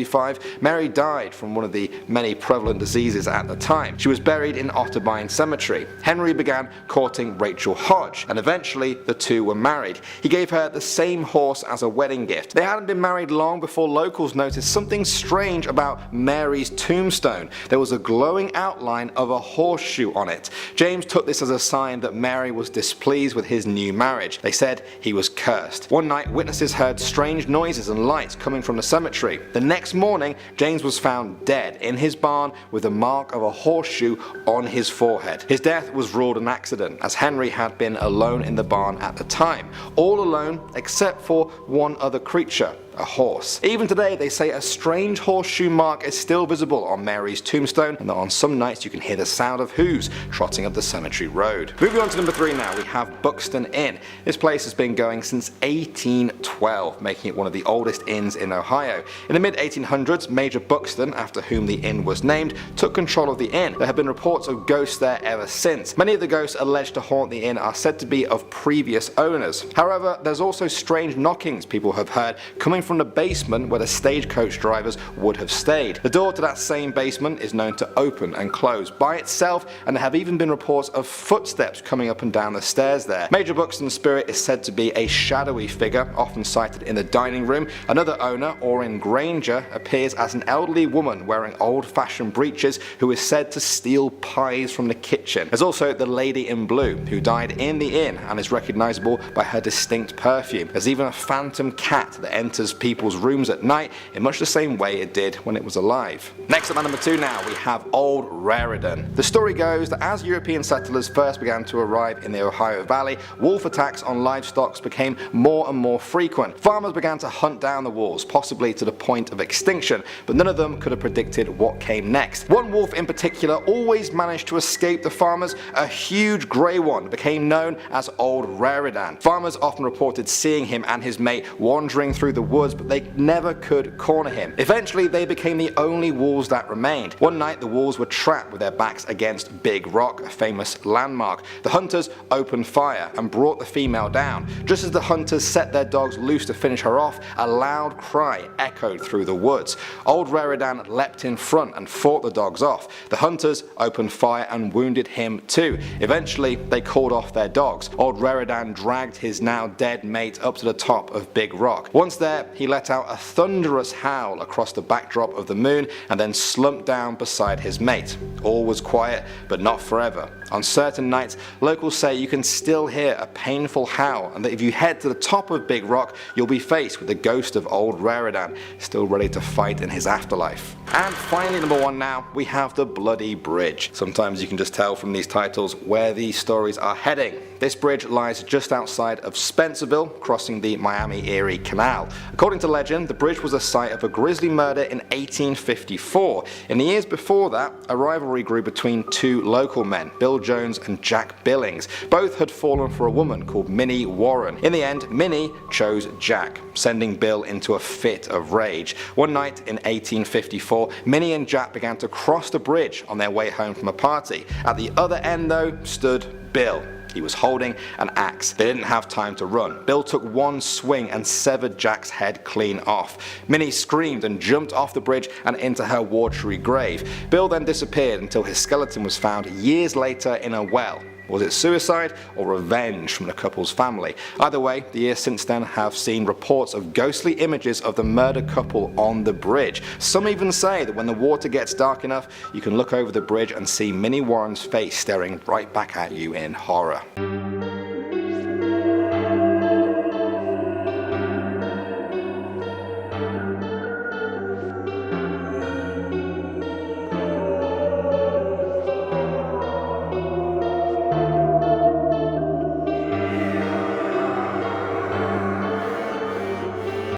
Mary died from one of the many prevalent diseases at the time. She was buried in Otterbein Cemetery. Henry began courting Rachel Hodge, and eventually the two were married. He gave her the same horse as a wedding gift. They hadn't been married long before locals noticed something strange about Mary's tombstone. There was a glowing outline of a horseshoe on it. James took this as a sign that Mary was displeased with his new marriage. They said he was cursed. One night, witnesses heard strange noises and lights coming from the cemetery. The next morning, James was found dead in his barn with the mark of a horseshoe on his forehead. His death was ruled an accident, as Henry had been alone in the barn at the time, all alone except for one other creature, a horse. Even today, they say a strange horseshoe mark is still visible on Mary's tombstone, and that on some nights you can hear the sound of hooves trotting up the cemetery road. Moving on to number 3 now, we have Buxton Inn. This place has been going since 1812, making it one of the oldest inns in Ohio. In the mid-1800s, Major Buxton, after whom the inn was named, took control of the inn. There have been reports of ghosts there ever since. Many of the ghosts alleged to haunt the inn are said to be of previous owners. However, there's also strange knockings people have heard coming from the basement where the stagecoach drivers would have stayed. The door to that same basement is known to open and close by itself, and there have even been reports of footsteps coming up and down the stairs there. Major Buxton's spirit is said to be a shadowy figure, often sighted in the dining room. Another owner, Orrin Granger, appears as an elderly woman wearing old-fashioned breeches who is said to steal pies from the kitchen. There's also the lady in blue, who died in the inn and is recognizable by her distinct perfume. There's even a phantom cat that enters people's rooms at night in much the same way it did when it was alive. Next up at number 2 now, we have Old Raritan. The story goes that as European settlers first began to arrive in the Ohio Valley, wolf attacks on livestock became more and more frequent. Farmers began to hunt down the wolves, possibly to the point of extinction, but none of them could have predicted what came next. One wolf in particular always managed to escape the farmers. A huge grey one became known as Old Raritan. Farmers often reported seeing him and his mate wandering through the woods, but they never could corner him. Eventually, they became the only wolves that remained. One night, the wolves were trapped with their backs against Big Rock, a famous landmark. The hunters opened fire and brought the female down. Just as the hunters set their dogs loose to finish her off, a loud cry echoed through the woods. Old Raritan leapt in front and fought the dogs off. The hunters opened fire and wounded him too. Eventually, they called off their dogs. Old Raritan dragged his now dead mate up to the top of Big Rock. Once there, he let out a thunderous howl across the backdrop of the moon and then slumped down beside his mate. All was quiet, but not forever. On certain nights, locals say you can still hear a painful howl, and that if you head to the top of Big Rock, you'll be faced with the ghost of Old Raritan, still ready to fight in his afterlife. And finally, number 1 now, we have the Bloody Bridge. Sometimes you can just tell from these titles where these stories are heading. This bridge lies just outside of Spencerville, crossing the Miami-Erie Canal. According to legend, the bridge was the site of a grisly murder in 1854. In the years before that, a rivalry grew between two local men, Bill Jones and Jack Billings. Both had fallen for a woman called Minnie Warren. In the end, Minnie chose Jack, sending Bill into a fit of rage. One night in 1854, Minnie and Jack began to cross the bridge on their way home from a party. At the other end though stood Bill. He was holding an axe. They didn't have time to run. Bill took one swing and severed Jack's head clean off. Minnie screamed and jumped off the bridge and into her watery grave. Bill then disappeared until his skeleton was found years later in a well. Was it suicide or revenge from the couple's family? Either way, the years since then have seen reports of ghostly images of the murdered couple on the bridge. Some even say that when the water gets dark enough, you can look over the bridge and see Minnie Warren's face staring right back at you in horror.